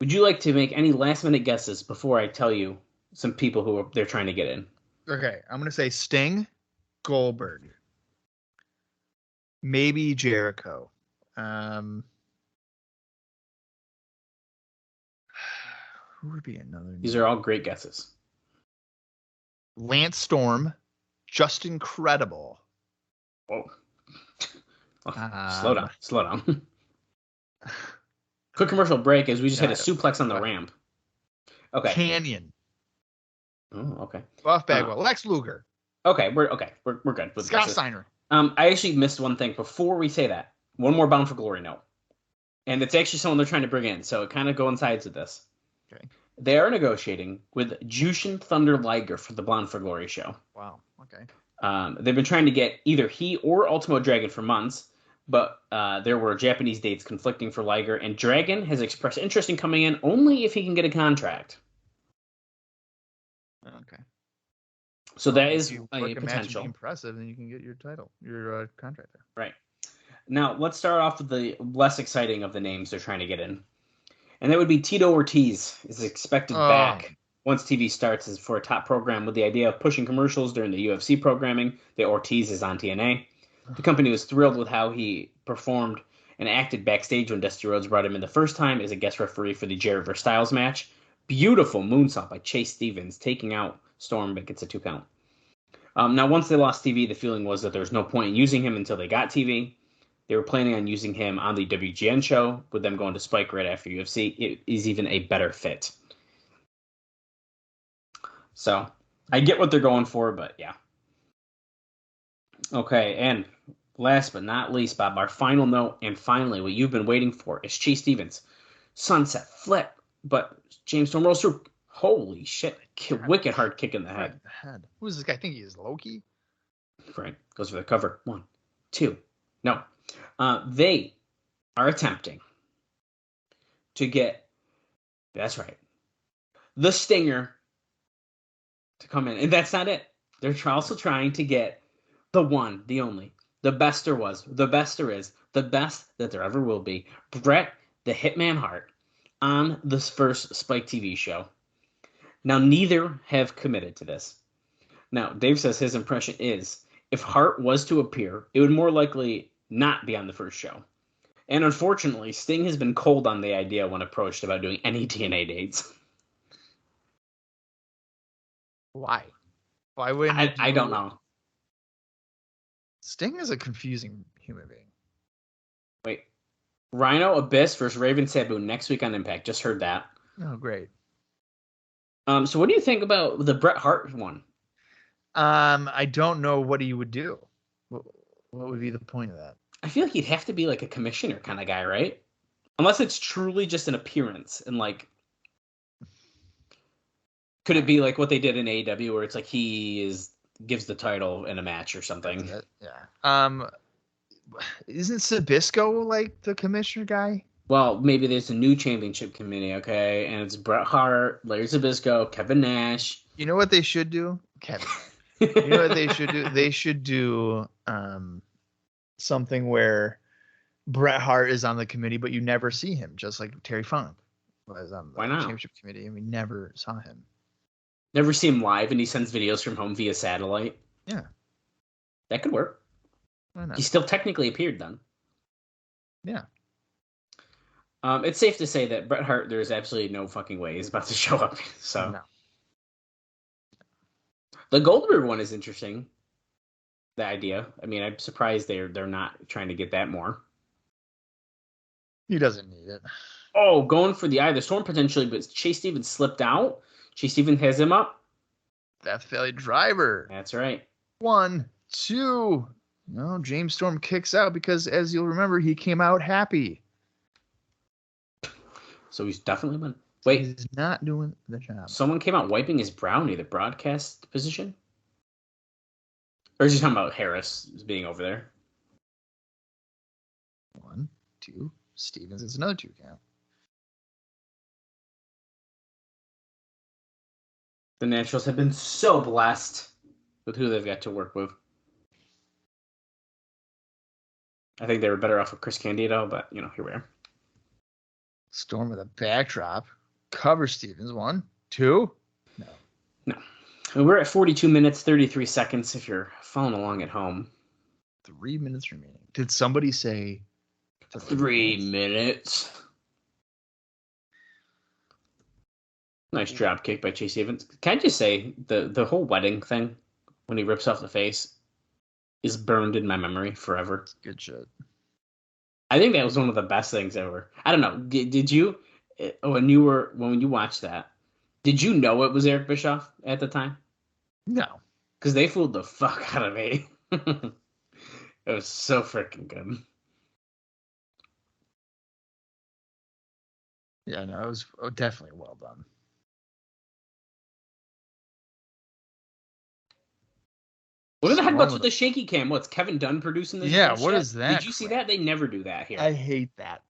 Would you like to make any last minute guesses before I tell you some people who they're trying to get in? Okay, I'm gonna say Sting, Goldberg, maybe Jericho. Who would be another? These are all great guesses. Lance Storm, Justin Credible. Whoa. Slow down. Quick commercial break as we just hit a suplex on the ramp. Okay. Canyon. Oh, okay. Buff Bagwell. Lex Luger. Okay, we're good with Scott guesses. Steiner. I actually missed one thing before we say that. One more Bound for Glory note. And it's actually someone they're trying to bring in, so it kind of coincides with this. Okay. They are negotiating with Jushin Thunder Liger for the Bound for Glory show. Wow. Okay. They've been trying to get either he or Ultimo Dragon for months, but there were Japanese dates conflicting for Liger, and Dragon has expressed interest in coming in only if he can get a contract. Okay. So that is a potential. Impressive, then you can get your title, your contract there. Right. Now, let's start off with the less exciting of the names they're trying to get in. And that would be Tito Ortiz is expected back once TV starts as for a top program with the idea of pushing commercials during the UFC programming. The Ortiz is on TNA. The company was thrilled with how he performed and acted backstage when Dusty Rhodes brought him in the first time as a guest referee for the Jarrett vs. Styles match. Beautiful moonsault by Chase Stevens, taking out Storm, but gets a 2 count. Now, once they lost TV, the feeling was that there was no point in using him until they got TV. They were planning on using him on the WGN show, with them going to Spike right after UFC. It is even a better fit. So, I get what they're going for, but yeah. Okay, and last but not least, Bob, our final note, and finally, what you've been waiting for is Chase Stevens. Sunset flip, but James Storm rolls through. Holy shit, wicked hard kick in the head. Who is this guy? I think he is Loki. Right, goes for the cover. 1, 2, no. They are attempting to get, that's right, the Stinger to come in. And that's not it. They're also trying to get the one, the only, the best there was, the best there is, the best that there ever will be, Bret the Hitman Hart on this first Spike TV show. Now, neither have committed to this. Now, Dave says his impression is if Hart was to appear, it would more likely not be on the first show. And unfortunately, Sting has been cold on the idea when approached about doing any TNA dates. Why? Why wouldn't I don't know. Sting is a confusing human being. Wait. Rhino Abyss versus Raven Sabu next week on Impact. Just heard that. Oh, great. So what do you think about the Bret Hart one? I don't know what he would do. What would be the point of that? I feel like he'd have to be like a commissioner kind of guy, right? Unless it's truly just an appearance and like, could it be like what they did in AEW where it's like gives the title in a match or something? Yeah. Isn't Sabisco like the commissioner guy? Well, maybe there's a new championship committee, okay? And it's Bret Hart, Larry Zbyszko, Kevin Nash. You know what they should do? Kevin. You know what they should do? They should do something where Bret Hart is on the committee, but you never see him, just like Terry Funk was on the championship committee, and we never saw him. Never see him live, and he sends videos from home via satellite. Yeah. That could work. Why not? He still technically appeared then. Yeah. It's safe to say that Bret Hart, there's absolutely no fucking way he's about to show up. So, no. The Goldberg one is interesting. The idea. I mean, I'm surprised they're not trying to get that more. He doesn't need it. Oh, going for the eye of the storm potentially, but Chase Stevens slipped out. Chase Stevens has him up. Death Valley Driver. That's right. 1, 2. No, James Storm kicks out because, as you'll remember, he came out happy. So he's definitely been. Wait. He's not doing the job. Someone came out wiping his brownie, the broadcast position? Or is he talking about Harris being over there? 1, 2. Stevens, it's another 2 count. The Naturals have been so blessed with who they've got to work with. I think they were better off with Chris Candido, but, here we are. Storm with a backdrop. Cover Stevens. 1, 2. No. And we're at 42 minutes, 33 seconds if you're following along at home. 3 minutes remaining. Did somebody say 3 minutes? Nice drop kick by Chase Stevens. Can I just say, the whole wedding thing, when he rips off the face, is burned in my memory forever. Good shit. I think that was one of the best things ever. I don't know. Did you, when you watched that, did you know it was Eric Bischoff at the time? No. Because they fooled the fuck out of me. It was so freaking good. Yeah, no, it was definitely well done. What are the headbutts with the shaky cam? What's Kevin Dunn producing this? Yeah, what is that? Did you see that? They never do that here. I hate that.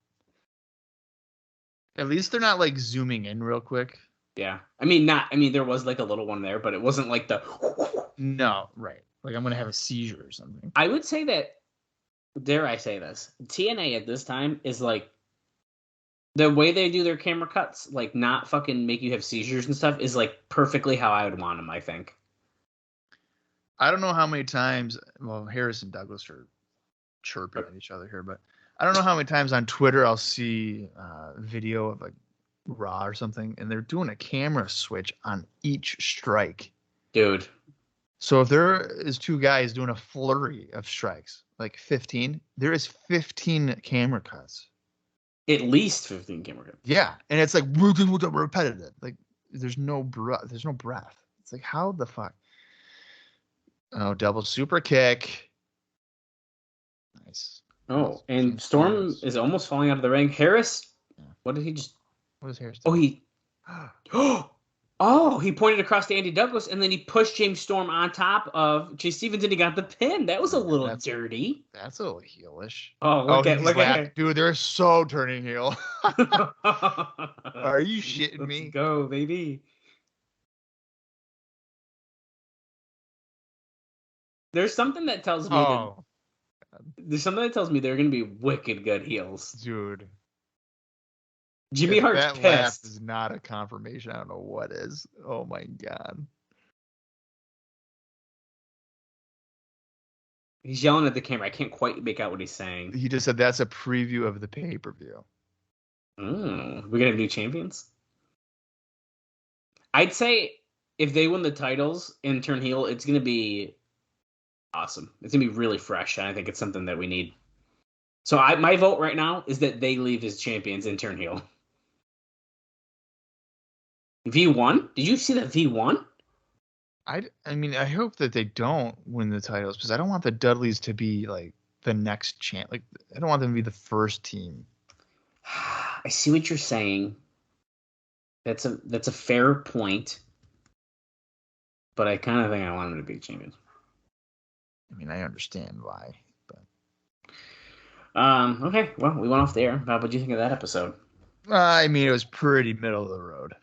At least they're not like zooming in real quick. Yeah. I mean, there was like a little one there, but it wasn't like the. No, right. Like I'm going to have a seizure or something. I would say that, dare I say this, TNA at this time is like, the way they do their camera cuts, like not fucking make you have seizures and stuff, is like perfectly how I would want them, I think. I don't know how many times, well, Harris and Douglas are chirping at each other here, but I don't know how many times on Twitter I'll see a video of like Raw or something, and they're doing a camera switch on each strike. Dude. So if there is 2 guys doing a flurry of strikes, like 15, there is 15 camera cuts. At least 15 camera cuts. Yeah, and it's like repetitive. Like there's no breath. It's like, how the fuck? Oh, double super kick. Nice. Oh, and Storm is almost falling out of the ring. Harris, what did he just? What is Harris doing? Oh, he pointed across to Andy Douglas, and then he pushed James Storm on top of Chase Stevens, and he got the pin. That was a little dirty. That's a little heelish. Oh, look at him. Dude, they're so turning heel. Are you shitting me? Let's go, baby. There's something that tells me they're going to be wicked good heels. Dude. Jimmy Hart's that pissed. laugh is not a confirmation. I don't know what is. Oh my God. He's yelling at the camera. I can't quite make out what he's saying. He just said that's a preview of the pay-per-view. We're going to have new champions? I'd say if they win the titles and turn heel, it's going to be awesome. It's going to be really fresh, and I think it's something that we need. So my vote right now is that they leave as champions and turn heel. V1? Did you see that V1? I mean, I hope that they don't win the titles because I don't want the Dudleys to be like the next champ. Like, I don't want them to be the first team. I see what you're saying. That's a fair point. But I kind of think I want them to be champions. I mean, I understand why, but okay. Well, we went off the air. What did you think of that episode? I mean, it was pretty middle of the road.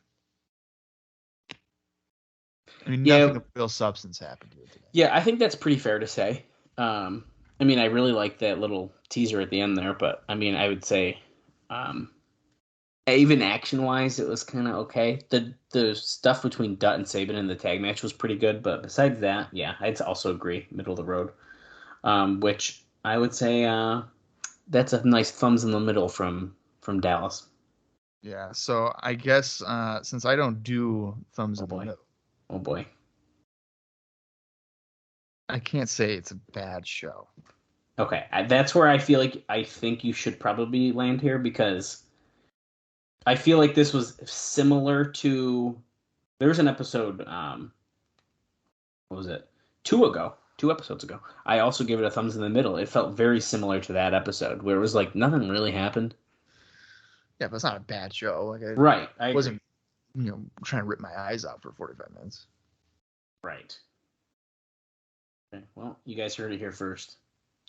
I mean, nothing of real substance happened to it today. Yeah, I think that's pretty fair to say. I mean, I really liked that little teaser at the end there, but I mean, I would say, even action-wise, it was kind of okay. The stuff between Dutt and Sabin in the tag match was pretty good, but besides that, yeah, I'd also agree, middle of the road. Which I would say that's a nice thumbs in the middle from Dallas. Yeah, so I guess since I don't do thumbs in the middle. Oh boy. I can't say it's a bad show. Okay, that's where I think you should probably land here, because I feel like this was similar to, there was an episode, what was it? 2 episodes ago. I also gave it a thumbs in the middle. It felt very similar to that episode where it was like nothing really happened. Yeah, but it's not a bad show. Like Right. I wasn't, trying to rip my eyes out for 45 minutes. Right. Okay, well, you guys heard it here first.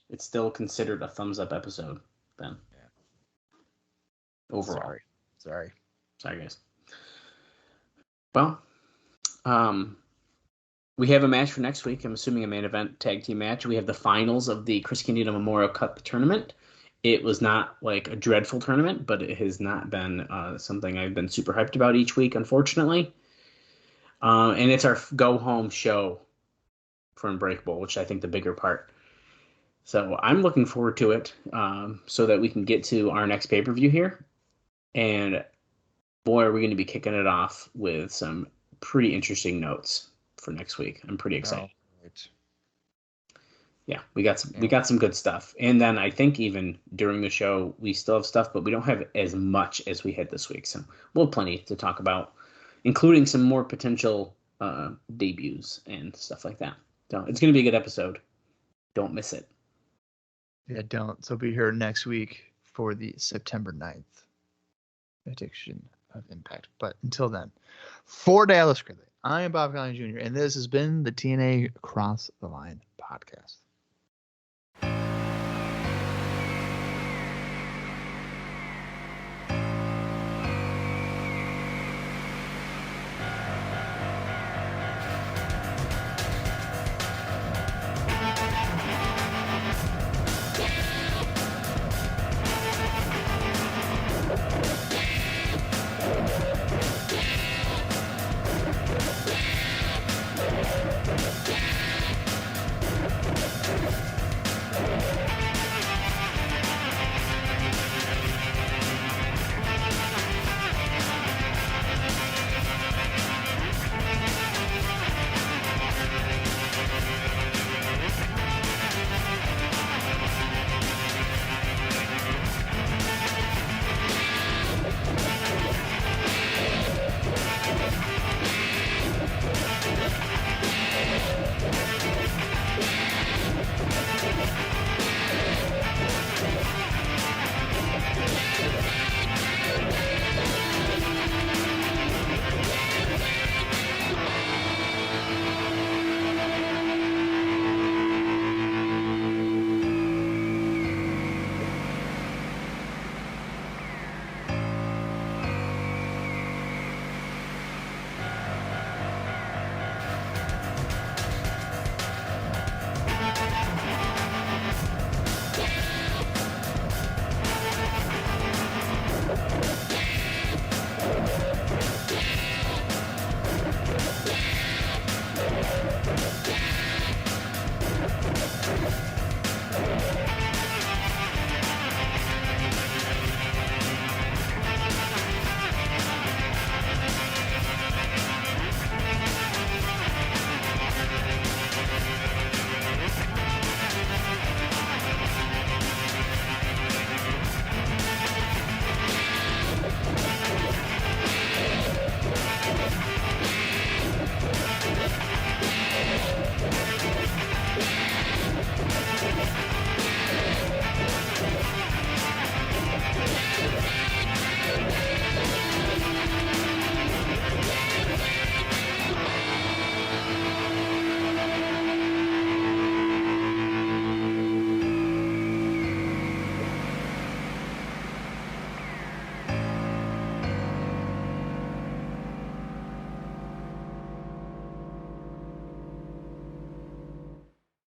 It's still considered a thumbs up episode then. Yeah. Overall. Sorry, guys. Well, we have a match for next week. I'm assuming a main event tag team match. We have the finals of the Chris Candido Memorial Cup tournament. It was not like a dreadful tournament, but it has not been something I've been super hyped about each week, unfortunately. And it's our go-home show for Unbreakable, which I think the bigger part. So I'm looking forward to it, so that we can get to our next pay-per-view here. And boy, are we going to be kicking it off with some pretty interesting notes for next week. I'm pretty excited. Right. Yeah, we got some good stuff. And then I think even during the show, we still have stuff, but we don't have as much as we had this week. So we'll have plenty to talk about, including some more potential debuts and stuff like that. So it's going to be a good episode. Don't miss it. Yeah, don't. So be here next week for the September 9th edition of Impact. But until then, for Dallas Gridley, I am Bob Colling Jr., and this has been the TNA Cross the Line podcast.